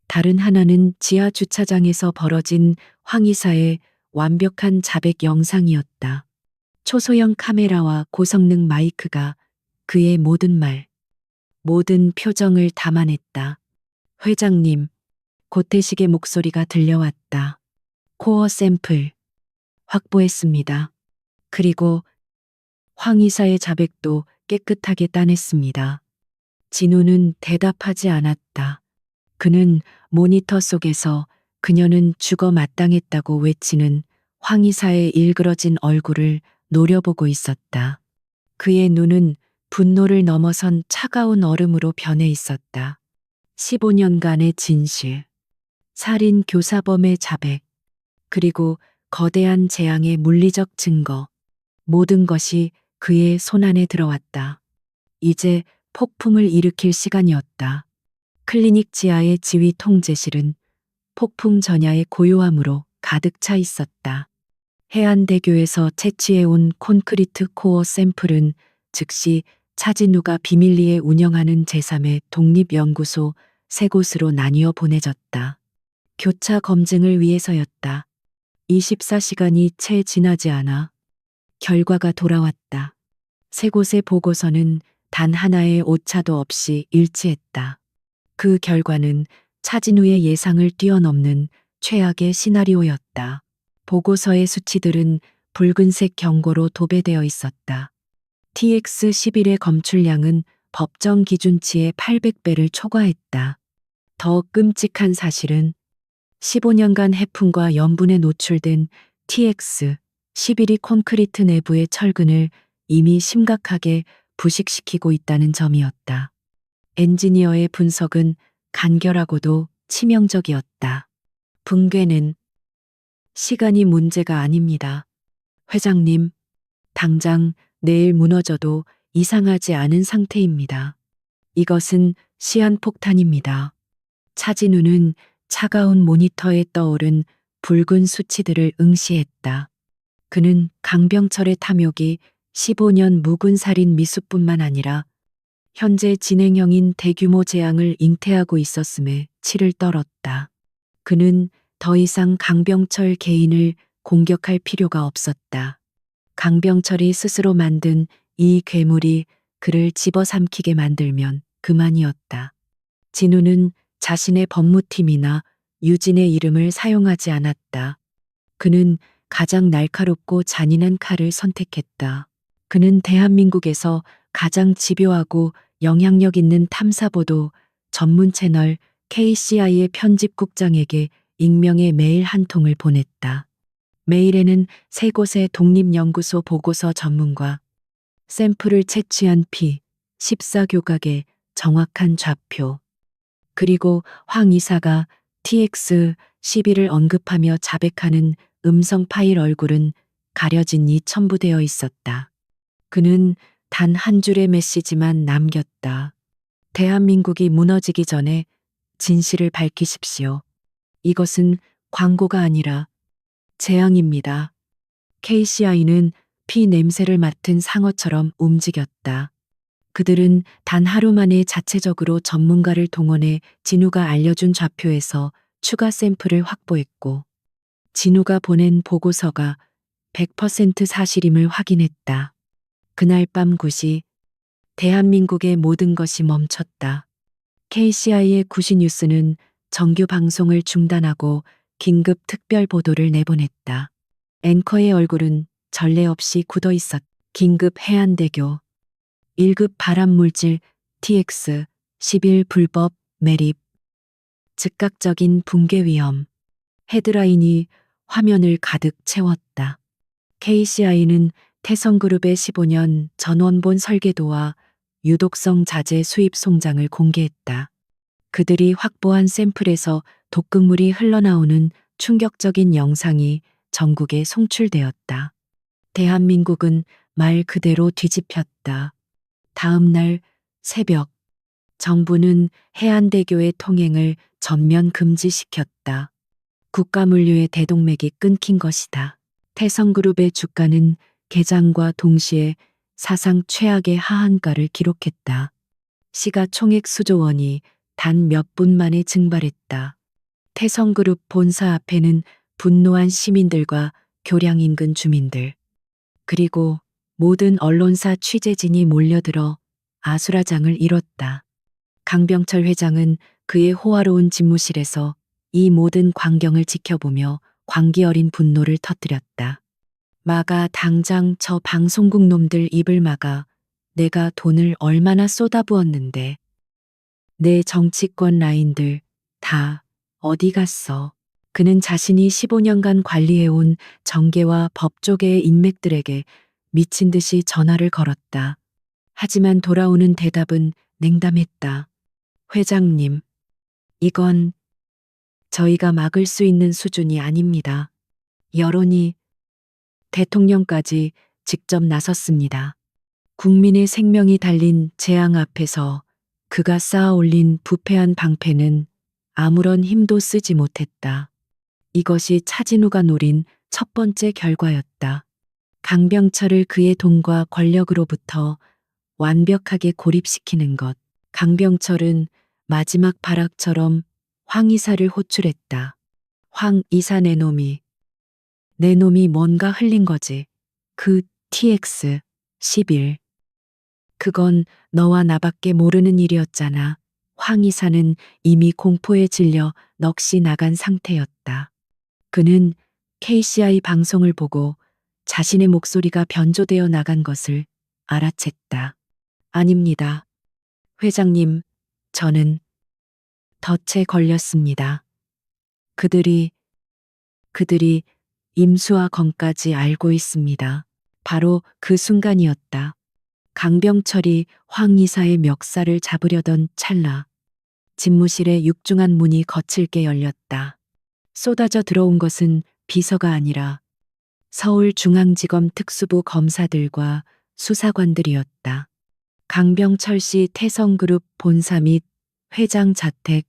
다른 하나는 지하 주차장에서 벌어진 황 이사의 완벽한 자백 영상이었다. 초소형 카메라와 고성능 마이크가 그의 모든 말, 모든 표정을 담아냈다. 회장님, 고태식의 목소리가 들려왔다. 코어 샘플 확보했습니다. 그리고 황 이사의 자백도 깨끗하게 따냈습니다. 진우는 대답하지 않았다. 그는 모니터 속에서 그녀는 죽어 마땅했다고 외치는 황 이사의 일그러진 얼굴을 노려보고 있었다. 그의 눈은 분노를 넘어선 차가운 얼음으로 변해 있었다. 15년간의 진실, 살인 교사범의 자백, 그리고 거대한 재앙의 물리적 증거, 모든 것이 그의 손안에 들어왔다. 이제 폭풍을 일으킬 시간이었다. 클리닉 지하의 지휘 통제실은 폭풍 전야의 고요함으로 가득 차 있었다. 해안대교에서 채취해온 콘크리트 코어 샘플은 즉시 차진우가 비밀리에 운영하는 제3의 독립연구소 세 곳으로 나뉘어 보내졌다. 교차 검증을 위해서였다. 24시간이 채 지나지 않아 결과가 돌아왔다. 세 곳의 보고서는 단 하나의 오차도 없이 일치했다. 그 결과는 차진우의 예상을 뛰어넘는 최악의 시나리오였다. 보고서의 수치들은 붉은색 경고로 도배되어 있었다. TX11의 검출량은 법정 기준치의 800배를 초과했다. 더 끔찍한 사실은 15년간 해풍과 염분에 노출된 TX11이 콘크리트 내부의 철근을 이미 심각하게 부식시키고 있다는 점이었다. 엔지니어의 분석은 간결하고도 치명적이었다. 붕괴는 시간이 문제가 아닙니다. 회장님, 당장 내일 무너져도 이상하지 않은 상태입니다. 이것은 시한폭탄입니다. 차진우는 차가운 모니터에 떠오른 붉은 수치들을 응시했다. 그는 강병철의 탐욕이 15년 묵은 살인 미수뿐만 아니라 현재 진행형인 대규모 재앙을 잉태하고 있었음에 치를 떨었다. 그는 더 이상 강병철 개인을 공격할 필요가 없었다. 강병철이 스스로 만든 이 괴물이 그를 집어삼키게 만들면 그만이었다. 진우는 자신의 법무팀이나 유진의 이름을 사용하지 않았다. 그는 가장 날카롭고 잔인한 칼을 선택했다. 그는 대한민국에서 가장 집요하고 영향력 있는 탐사보도 전문 채널 KCI의 편집국장에게 익명의 메일 한 통을 보냈다. 메일에는 세 곳의 독립연구소 보고서 전문가, 샘플을 채취한 피, 14교각의 정확한 좌표, 그리고 황 이사가 TX11을 언급하며 자백하는 음성 파일 얼굴은 가려진이 첨부되어 있었다. 그는 단 한 줄의 메시지만 남겼다. 대한민국이 무너지기 전에 진실을 밝히십시오. 이것은 광고가 아니라 재앙입니다. KCI는 피 냄새를 맡은 상어처럼 움직였다. 그들은 단 하루 만에 자체적으로 전문가를 동원해 진우가 알려준 좌표에서 추가 샘플을 확보했고, 진우가 보낸 보고서가 100% 사실임을 확인했다. 그날 밤 9시 대한민국의 모든 것이 멈췄다. KCI의 9시 뉴스는 정규 방송을 중단하고 긴급 특별 보도를 내보냈다. 앵커의 얼굴은 전례 없이 굳어 있었다. 긴급 해안대교 1급 발암물질 TX11 불법 매립 즉각적인 붕괴 위험. 헤드라인이 화면을 가득 채웠다. KCI는 태성그룹의 15년 전원본 설계도와 유독성 자재 수입 송장을 공개했다. 그들이 확보한 샘플에서 독극물이 흘러나오는 충격적인 영상이 전국에 송출되었다. 대한민국은 말 그대로 뒤집혔다. 다음 날 새벽, 정부는 해안대교의 통행을 전면 금지시켰다. 국가물류의 대동맥이 끊긴 것이다. 태성그룹의 주가는 개장과 동시에 사상 최악의 하한가를 기록했다. 시가총액 수조 원이 단 몇 분 만에 증발했다. 태성그룹 본사 앞에는 분노한 시민들과 교량 인근 주민들, 그리고 모든 언론사 취재진이 몰려들어 아수라장을 이뤘다. 강병철 회장은 그의 호화로운 집무실에서 이 모든 광경을 지켜보며 광기 어린 분노를 터뜨렸다. 막아, 당장 저 방송국 놈들 입을 막아. 내가 돈을 얼마나 쏟아부었는데. 내 정치권 라인들 다 어디 갔어? 그는 자신이 15년간 관리해온 정계와 법조계의 인맥들에게 미친 듯이 전화를 걸었다. 하지만 돌아오는 대답은 냉담했다. 회장님, 이건 저희가 막을 수 있는 수준이 아닙니다. 여론이 대통령까지 직접 나섰습니다. 국민의 생명이 달린 재앙 앞에서 그가 쌓아 올린 부패한 방패는 아무런 힘도 쓰지 못했다. 이것이 차진우가 노린 첫 번째 결과였다. 강병철을 그의 돈과 권력으로부터 완벽하게 고립시키는 것. 강병철은 마지막 발악처럼 황 이사를 호출했다. 황 이사 내 놈이 뭔가 흘린 거지. 그 TX 11. 그건 너와 나밖에 모르는 일이었잖아. 황 이사는 이미 공포에 질려 넋이 나간 상태였다. 그는 KCI 방송을 보고 자신의 목소리가 변조되어 나간 것을 알아챘다. 아닙니다. 회장님, 저는 덫에 걸렸습니다. 그들이 임수와 건까지 알고 있습니다. 바로 그 순간이었다. 강병철이 황 이사의 멱살을 잡으려던 찰나 집무실의 육중한 문이 거칠게 열렸다. 쏟아져 들어온 것은 비서가 아니라 서울중앙지검 특수부 검사들과 수사관들이었다. 강병철 씨 태성그룹 본사 및 회장 자택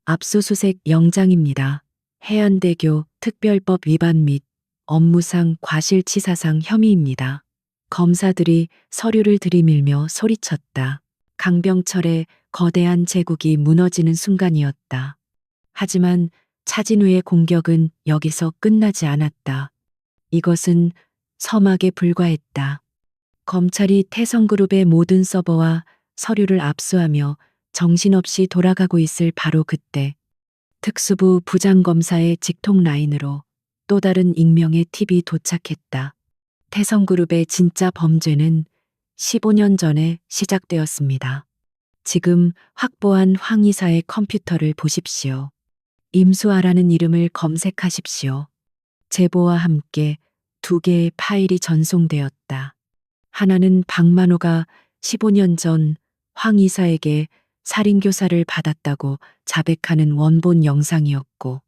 압수수색 영장입니다. 해안대교 특별법 위반 및 업무상 과실치사상 혐의입니다. 검사들이 서류를 들이밀며 소리쳤다. 강병철의 거대한 제국이 무너지는 순간이었다. 하지만 차진우의 공격은 여기서 끝나지 않았다. 이것은 서막에 불과했다. 검찰이 태성그룹의 모든 서버와 서류를 압수하며 정신없이 돌아가고 있을 바로 그때 특수부 부장검사의 직통 라인으로 또 다른 익명의 팁이 도착했다. 태성그룹의 진짜 범죄는 15년 전에 시작되었습니다. 지금 확보한 황 이사의 컴퓨터를 보십시오. 임수아라는 이름을 검색하십시오. 제보와 함께 두 개의 파일이 전송되었다. 하나는 박만호가 15년 전 황 이사에게 살인교사를 받았다고 자백하는 원본 영상이었고,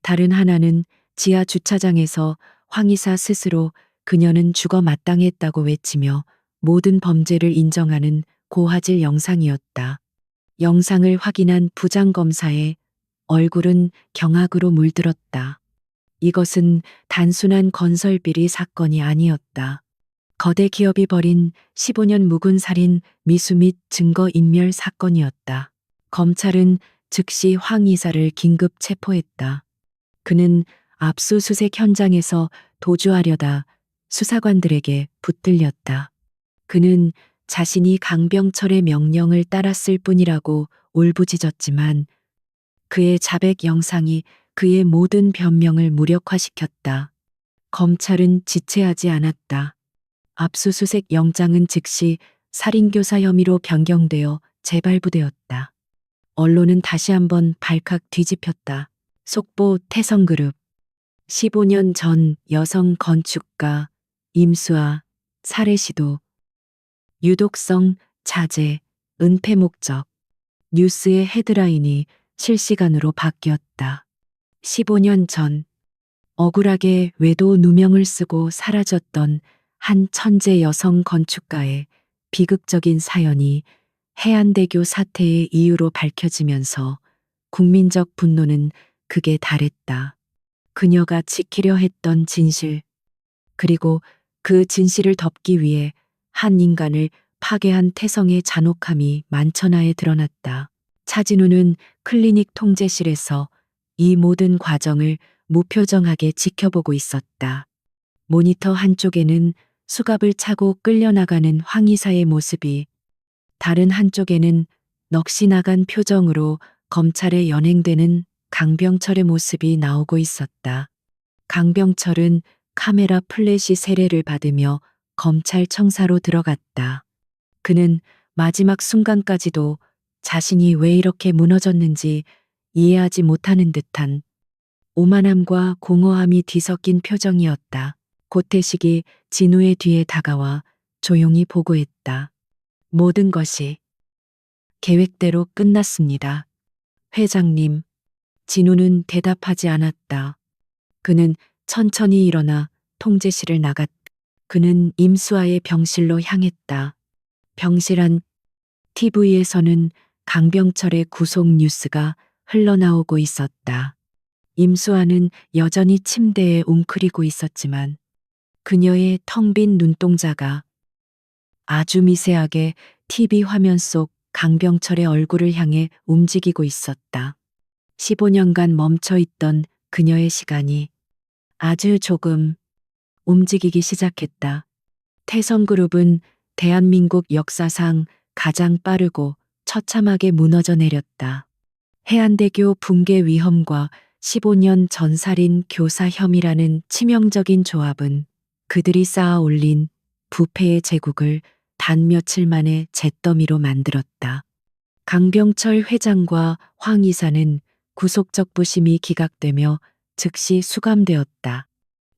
다른 하나는 지하 주차장에서 황 이사 스스로 그녀는 죽어 마땅했다고 외치며 모든 범죄를 인정하는 고화질 영상이었다. 영상을 확인한 부장검사의 얼굴은 경악으로 물들었다. 이것은 단순한 건설비리 사건이 아니었다. 거대 기업이 벌인 15년 묵은 살인, 미수 및 증거인멸 사건이었다. 검찰은 즉시 황 이사를 긴급 체포했다. 그는 압수수색 현장에서 도주하려다 수사관들에게 붙들렸다. 그는 자신이 강병철의 명령을 따랐을 뿐이라고 울부짖었지만 그의 자백 영상이 그의 모든 변명을 무력화시켰다. 검찰은 지체하지 않았다. 압수수색 영장은 즉시 살인교사 혐의로 변경되어 재발부되었다. 언론은 다시 한번 발칵 뒤집혔다. 속보 태성그룹. 15년 전 여성 건축가 임수아 살해 시도. 유독성 자제 은폐 목적. 뉴스의 헤드라인이 실시간으로 바뀌었다. 15년 전 억울하게 외도 누명을 쓰고 사라졌던 한 천재 여성 건축가의 비극적인 사연이 해안대교 사태의 이유로 밝혀지면서 국민적 분노는 극에 달했다. 그녀가 지키려 했던 진실, 그리고 그 진실을 덮기 위해 한 인간을 파괴한 태성의 잔혹함이 만천하에 드러났다. 차진우는 클리닉 통제실에서 이 모든 과정을 무표정하게 지켜보고 있었다. 모니터 한쪽에는 수갑을 차고 끌려나가는 황 이사의 모습이, 다른 한쪽에는 넋이 나간 표정으로 검찰에 연행되는 강병철의 모습이 나오고 있었다. 강병철은 카메라 플래시 세례를 받으며 검찰청사로 들어갔다. 그는 마지막 순간까지도 자신이 왜 이렇게 무너졌는지 이해하지 못하는 듯한 오만함과 공허함이 뒤섞인 표정이었다. 고태식이 진우의 뒤에 다가와 조용히 보고했다. 모든 것이 계획대로 끝났습니다. 회장님. 진우는 대답하지 않았다. 그는 천천히 일어나 통제실을 나갔다. 그는 임수아의 병실로 향했다. 병실 안 TV에서는 강병철의 구속 뉴스가 흘러나오고 있었다. 임수아는 여전히 침대에 웅크리고 있었지만 그녀의 텅 빈 눈동자가 아주 미세하게 TV 화면 속 강병철의 얼굴을 향해 움직이고 있었다. 15년간 멈춰 있던 그녀의 시간이 아주 조금 움직이기 시작했다. 태성그룹은 대한민국 역사상 가장 빠르고 처참하게 무너져 내렸다. 해안대교 붕괴 위험과 15년 전살인 교사 혐의라는 치명적인 조합은 그들이 쌓아 올린 부패의 제국을 단 며칠 만에 잿더미로 만들었다. 강병철 회장과 황 이사는 구속적 부심이 기각되며 즉시 수감되었다.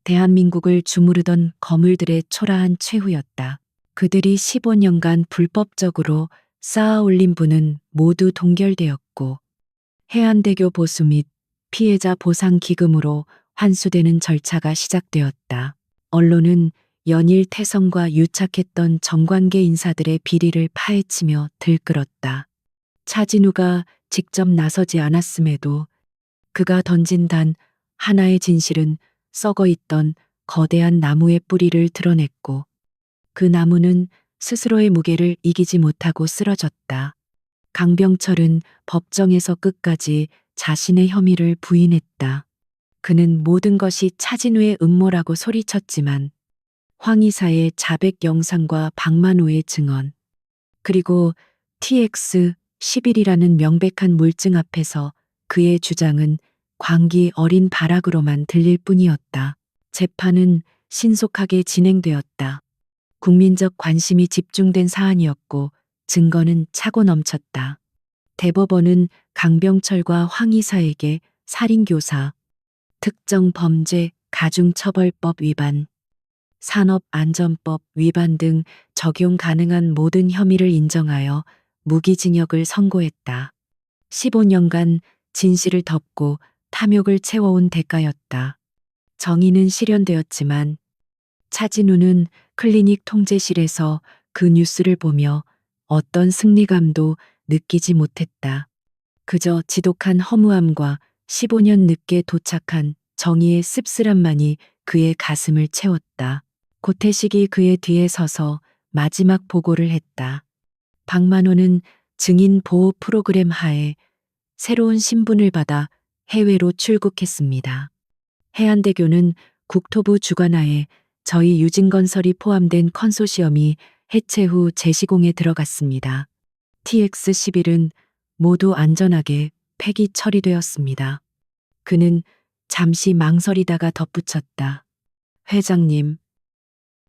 대한민국을 주무르던 거물들의 초라한 최후였다. 그들이 15년간 불법적으로 쌓아 올린 부는 모두 동결되었고 해안대교 보수 및 피해자 보상 기금으로 환수되는 절차가 시작되었다. 언론은 연일 태성과 유착했던 정관계 인사들의 비리를 파헤치며 들끓었다. 차진우가 직접 나서지 않았음에도 그가 던진 단 하나의 진실은 썩어 있던 거대한 나무의 뿌리를 드러냈고 그 나무는 스스로의 무게를 이기지 못하고 쓰러졌다. 강병철은 법정에서 끝까지 자신의 혐의를 부인했다. 그는 모든 것이 차진우의 음모라고 소리쳤지만 황 이사의 자백 영상과 박만호의 증언, 그리고 TX11이라는 명백한 물증 앞에서 그의 주장은 광기 어린 발악으로만 들릴 뿐이었다. 재판은 신속하게 진행되었다. 국민적 관심이 집중된 사안이었고 증거는 차고 넘쳤다. 대법원은 강병철과 황 이사에게 살인교사, 특정범죄 가중처벌법 위반, 산업안전법 위반 등 적용 가능한 모든 혐의를 인정하여 무기징역을 선고했다. 15년간 진실을 덮고 탐욕을 채워온 대가였다. 정의는 실현되었지만 차진우는 클리닉 통제실에서 그 뉴스를 보며 어떤 승리감도 느끼지 못했다. 그저 지독한 허무함과 15년 늦게 도착한 정의의 씁쓸함만이 그의 가슴을 채웠다. 고태식이 그의 뒤에 서서 마지막 보고를 했다. 박만호는 증인 보호 프로그램 하에 새로운 신분을 받아 해외로 출국했습니다. 해안대교는 국토부 주관하에 저희 유진건설이 포함된 컨소시엄이 해체 후 재시공에 들어갔습니다. TX11은 모두 안전하게 폐기 처리되었습니다. 그는 잠시 망설이다가 덧붙였다. 회장님,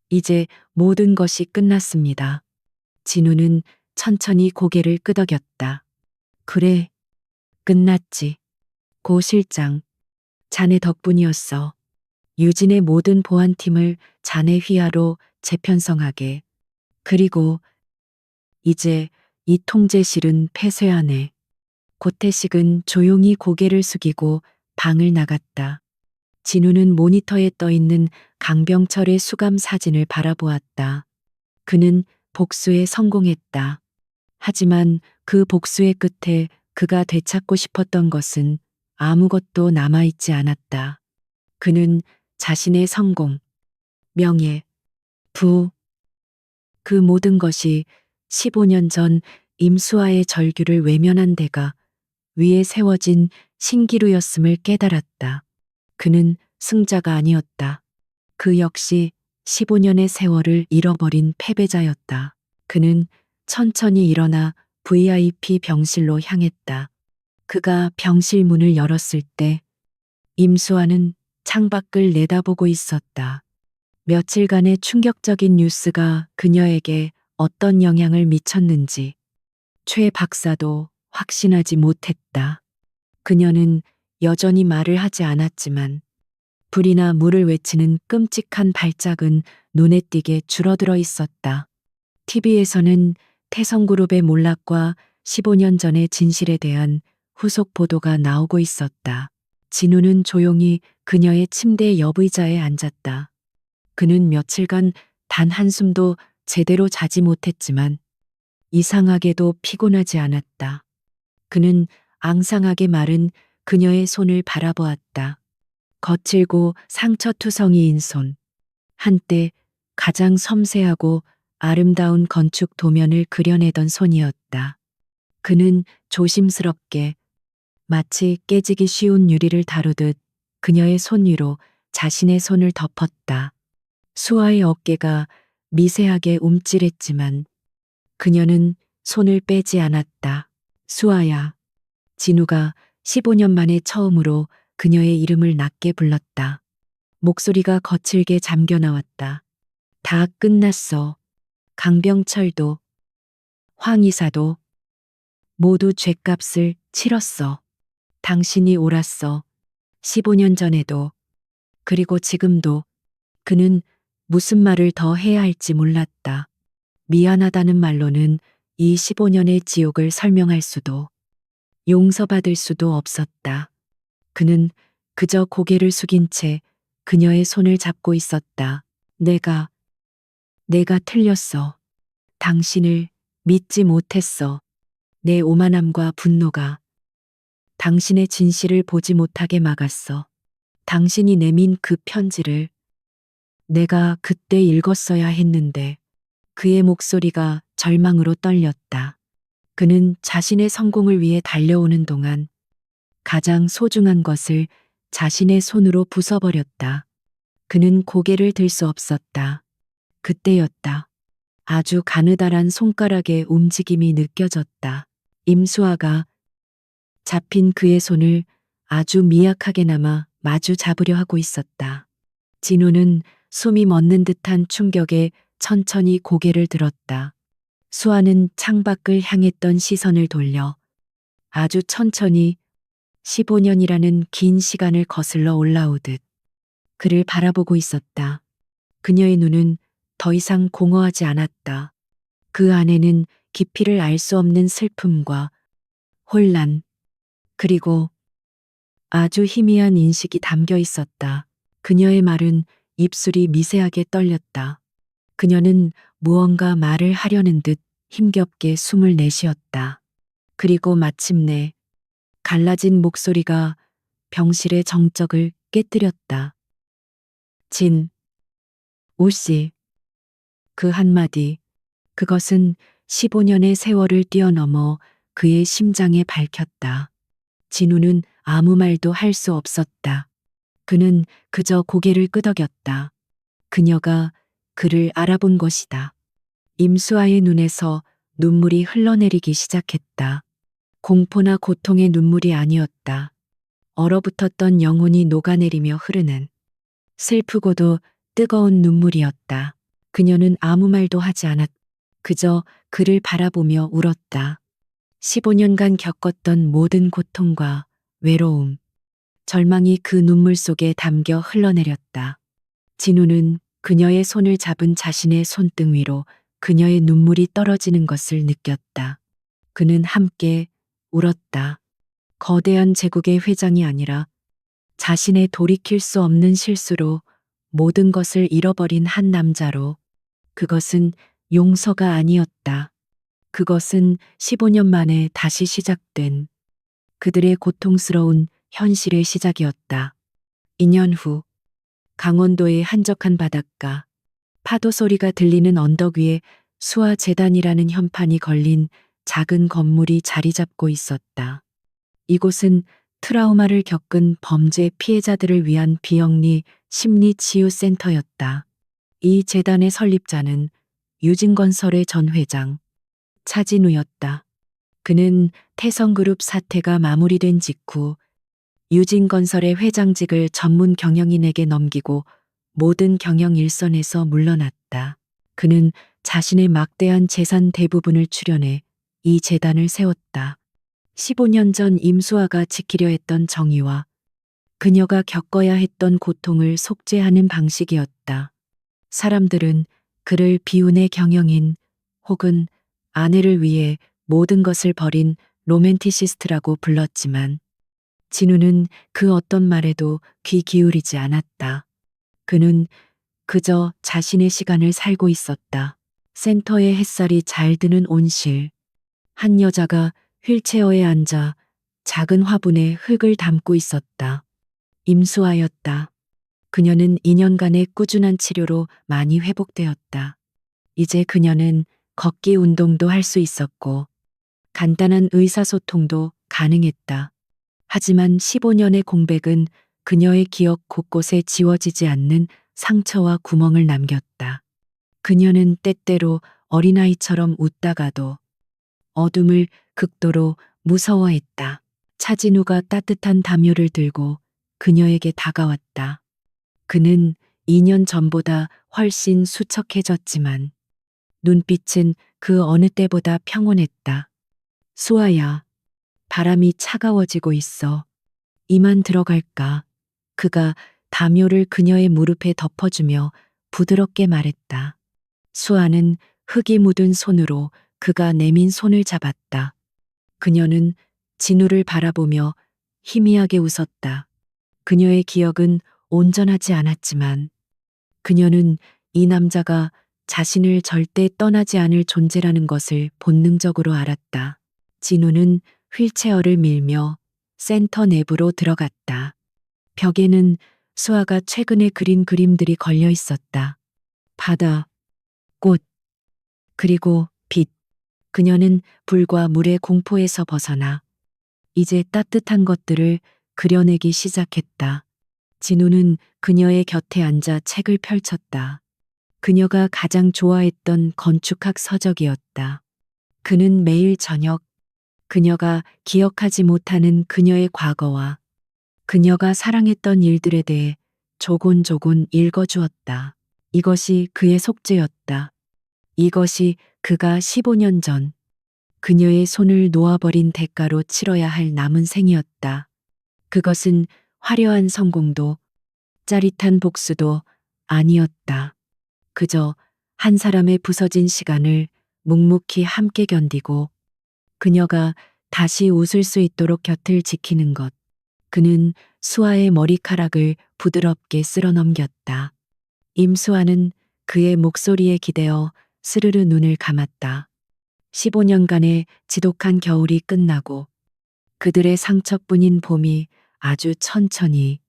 이제 모든 것이 끝났습니다. 진우는 천천히 고개를 끄덕였다. 그래, 끝났지. 고 실장, 자네 덕분이었어. 유진의 모든 보안팀을 자네 휘하로 재편성하게. 그리고 이제 이 통제실은 폐쇄하네. 고태식은 조용히 고개를 숙이고 방을 나갔다. 진우는 모니터에 떠있는 강병철의 수감 사진을 바라보았다. 그는 복수에 성공했다. 하지만 그 복수의 끝에 그가 되찾고 싶었던 것은 아무것도 남아있지 않았다. 그는 자신의 성공, 명예, 부, 그 모든 것이 15년 전 임수아의 절규를 외면한 데가 위에 세워진 신기루였음을 깨달았다. 그는 승자가 아니었다. 그 역시 15년의 세월을 잃어버린 패배자였다. 그는 천천히 일어나 VIP 병실로 향했다. 그가 병실 문을 열었을 때 임수아는 창밖을 내다보고 있었다. 며칠간의 충격적인 뉴스가 그녀에게 어떤 영향을 미쳤는지 최 박사도 확신하지 못했다. 그녀는 여전히 말을 하지 않았지만 불이나 물을 외치는 끔찍한 발작은 눈에 띄게 줄어들어 있었다. TV에서는 태성그룹의 몰락과 15년 전의 진실에 대한 후속 보도가 나오고 있었다. 진우는 조용히 그녀의 침대 옆 의자에 앉았다. 그는 며칠간 단 한숨도 제대로 자지 못했지만 이상하게도 피곤하지 않았다. 그는 앙상하게 마른 그녀의 손을 바라보았다. 거칠고 상처투성이인 손. 한때 가장 섬세하고 아름다운 건축 도면을 그려내던 손이었다. 그는 조심스럽게 마치 깨지기 쉬운 유리를 다루듯 그녀의 손 위로 자신의 손을 덮었다. 수아의 어깨가 미세하게 움찔했지만 그녀는 손을 빼지 않았다. 수아야. 진우가 15년 만에 처음으로 그녀의 이름을 낮게 불렀다. 목소리가 거칠게 잠겨 나왔다. 다 끝났어. 강병철도, 황 이사도 모두 죗값을 치렀어. 당신이 옳았어. 15년 전에도, 그리고 지금도. 그는 무슨 말을 더 해야 할지 몰랐다. 미안하다는 말로는 이 15년의 지옥을 설명할 수도, 용서받을 수도 없었다. 그는 그저 고개를 숙인 채 그녀의 손을 잡고 있었다. 내가 틀렸어. 당신을 믿지 못했어. 내 오만함과 분노가 당신의 진실을 보지 못하게 막았어. 당신이 내민 그 편지를 내가 그때 읽었어야 했는데. 그의 목소리가 절망으로 떨렸다. 그는 자신의 성공을 위해 달려오는 동안 가장 소중한 것을 자신의 손으로 부숴버렸다. 그는 고개를 들 수 없었다. 그때였다. 아주 가느다란 손가락의 움직임이 느껴졌다. 임수아가 잡힌 그의 손을 아주 미약하게나마 마주 잡으려 하고 있었다. 진우는 숨이 멎는 듯한 충격에 천천히 고개를 들었다. 수아는 창밖을 향했던 시선을 돌려 아주 천천히 15년이라는 긴 시간을 거슬러 올라오듯 그를 바라보고 있었다. 그녀의 눈은 더 이상 공허하지 않았다. 그 안에는 깊이를 알 수 없는 슬픔과 혼란, 그리고 아주 희미한 인식이 담겨 있었다. 그녀의 말은 입술이 미세하게 떨렸다. 그녀는 무언가 말을 하려는 듯 힘겹게 숨을 내쉬었다. 그리고 마침내 갈라진 목소리가 병실의 정적을 깨뜨렸다. 우씨. 그 한마디, 그것은 15년의 세월을 뛰어넘어 그의 심장에 밝혔다. 진우는 아무 말도 할 수 없었다. 그는 그저 고개를 끄덕였다. 그녀가 그를 알아본 것이다. 임수아의 눈에서 눈물이 흘러내리기 시작했다. 공포나 고통의 눈물이 아니었다. 얼어붙었던 영혼이 녹아내리며 흐르는 슬프고도 뜨거운 눈물이었다. 그녀는 아무 말도 하지 않았. 그저 그를 바라보며 울었다. 15년간 겪었던 모든 고통과 외로움, 절망이 그 눈물 속에 담겨 흘러내렸다. 진우는 그녀의 손을 잡은 자신의 손등 위로 그녀의 눈물이 떨어지는 것을 느꼈다. 그는 함께 울었다. 거대한 제국의 회장이 아니라 자신의 돌이킬 수 없는 실수로 모든 것을 잃어버린 한 남자로. 그것은 용서가 아니었다. 그것은 15년 만에 다시 시작된 그들의 고통스러운 현실의 시작이었다. 2년 후 강원도의 한적한 바닷가, 파도 소리가 들리는 언덕 위에 수아재단이라는 현판이 걸린 작은 건물이 자리 잡고 있었다. 이곳은 트라우마를 겪은 범죄 피해자들을 위한 비영리 심리치유센터였다. 이 재단의 설립자는 유진건설의 전 회장 차진우였다. 그는 태성그룹 사태가 마무리된 직후 유진건설의 회장직을 전문 경영인에게 넘기고 모든 경영 일선에서 물러났다. 그는 자신의 막대한 재산 대부분을 출연해 이 재단을 세웠다. 15년 전 임수아가 지키려 했던 정의와 그녀가 겪어야 했던 고통을 속죄하는 방식이었다. 사람들은 그를 비운의 경영인 혹은 아내를 위해 모든 것을 버린 로맨티시스트라고 불렀지만 진우는 그 어떤 말에도 귀 기울이지 않았다. 그는 그저 자신의 시간을 살고 있었다. 센터의 햇살이 잘 드는 온실. 한 여자가 휠체어에 앉아 작은 화분에 흙을 담고 있었다. 임수아였다. 그녀는 2년간의 꾸준한 치료로 많이 회복되었다. 이제 그녀는 걷기 운동도 할 수 있었고 간단한 의사소통도 가능했다. 하지만 15년의 공백은 그녀의 기억 곳곳에 지워지지 않는 상처와 구멍을 남겼다. 그녀는 때때로 어린아이처럼 웃다가도 어둠을 극도로 무서워했다. 차진우가 따뜻한 담요를 들고 그녀에게 다가왔다. 그는 2년 전보다 훨씬 수척해졌지만 눈빛은 그 어느 때보다 평온했다. 수아야, 바람이 차가워지고 있어. 이만 들어갈까? 그가 담요를 그녀의 무릎에 덮어주며 부드럽게 말했다. 수아는 흙이 묻은 손으로 그가 내민 손을 잡았다. 그녀는 진우를 바라보며 희미하게 웃었다. 그녀의 기억은 온전하지 않았지만 그녀는 이 남자가 자신을 절대 떠나지 않을 존재라는 것을 본능적으로 알았다. 진우는 휠체어를 밀며 센터 내부로 들어갔다. 벽에는 수아가 최근에 그린 그림들이 걸려 있었다. 바다, 꽃, 그리고 빛. 그녀는 불과 물의 공포에서 벗어나 이제 따뜻한 것들을 그려내기 시작했다. 진우는 그녀의 곁에 앉아 책을 펼쳤다. 그녀가 가장 좋아했던 건축학 서적이었다. 그는 매일 저녁 그녀가 기억하지 못하는 그녀의 과거와 그녀가 사랑했던 일들에 대해 조곤조곤 읽어주었다. 이것이 그의 속죄였다. 이것이 그가 15년 전 그녀의 손을 놓아버린 대가로 치러야 할 남은 생이었다. 그것은 화려한 성공도 짜릿한 복수도 아니었다. 그저 한 사람의 부서진 시간을 묵묵히 함께 견디고 그녀가 다시 웃을 수 있도록 곁을 지키는 것. 그는 수아의 머리카락을 부드럽게 쓸어 넘겼다. 임수아는 그의 목소리에 기대어 스르르 눈을 감았다. 15년간의 지독한 겨울이 끝나고 그들의 상처뿐인 봄이 아주 천천히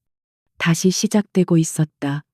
다시 시작되고 있었다.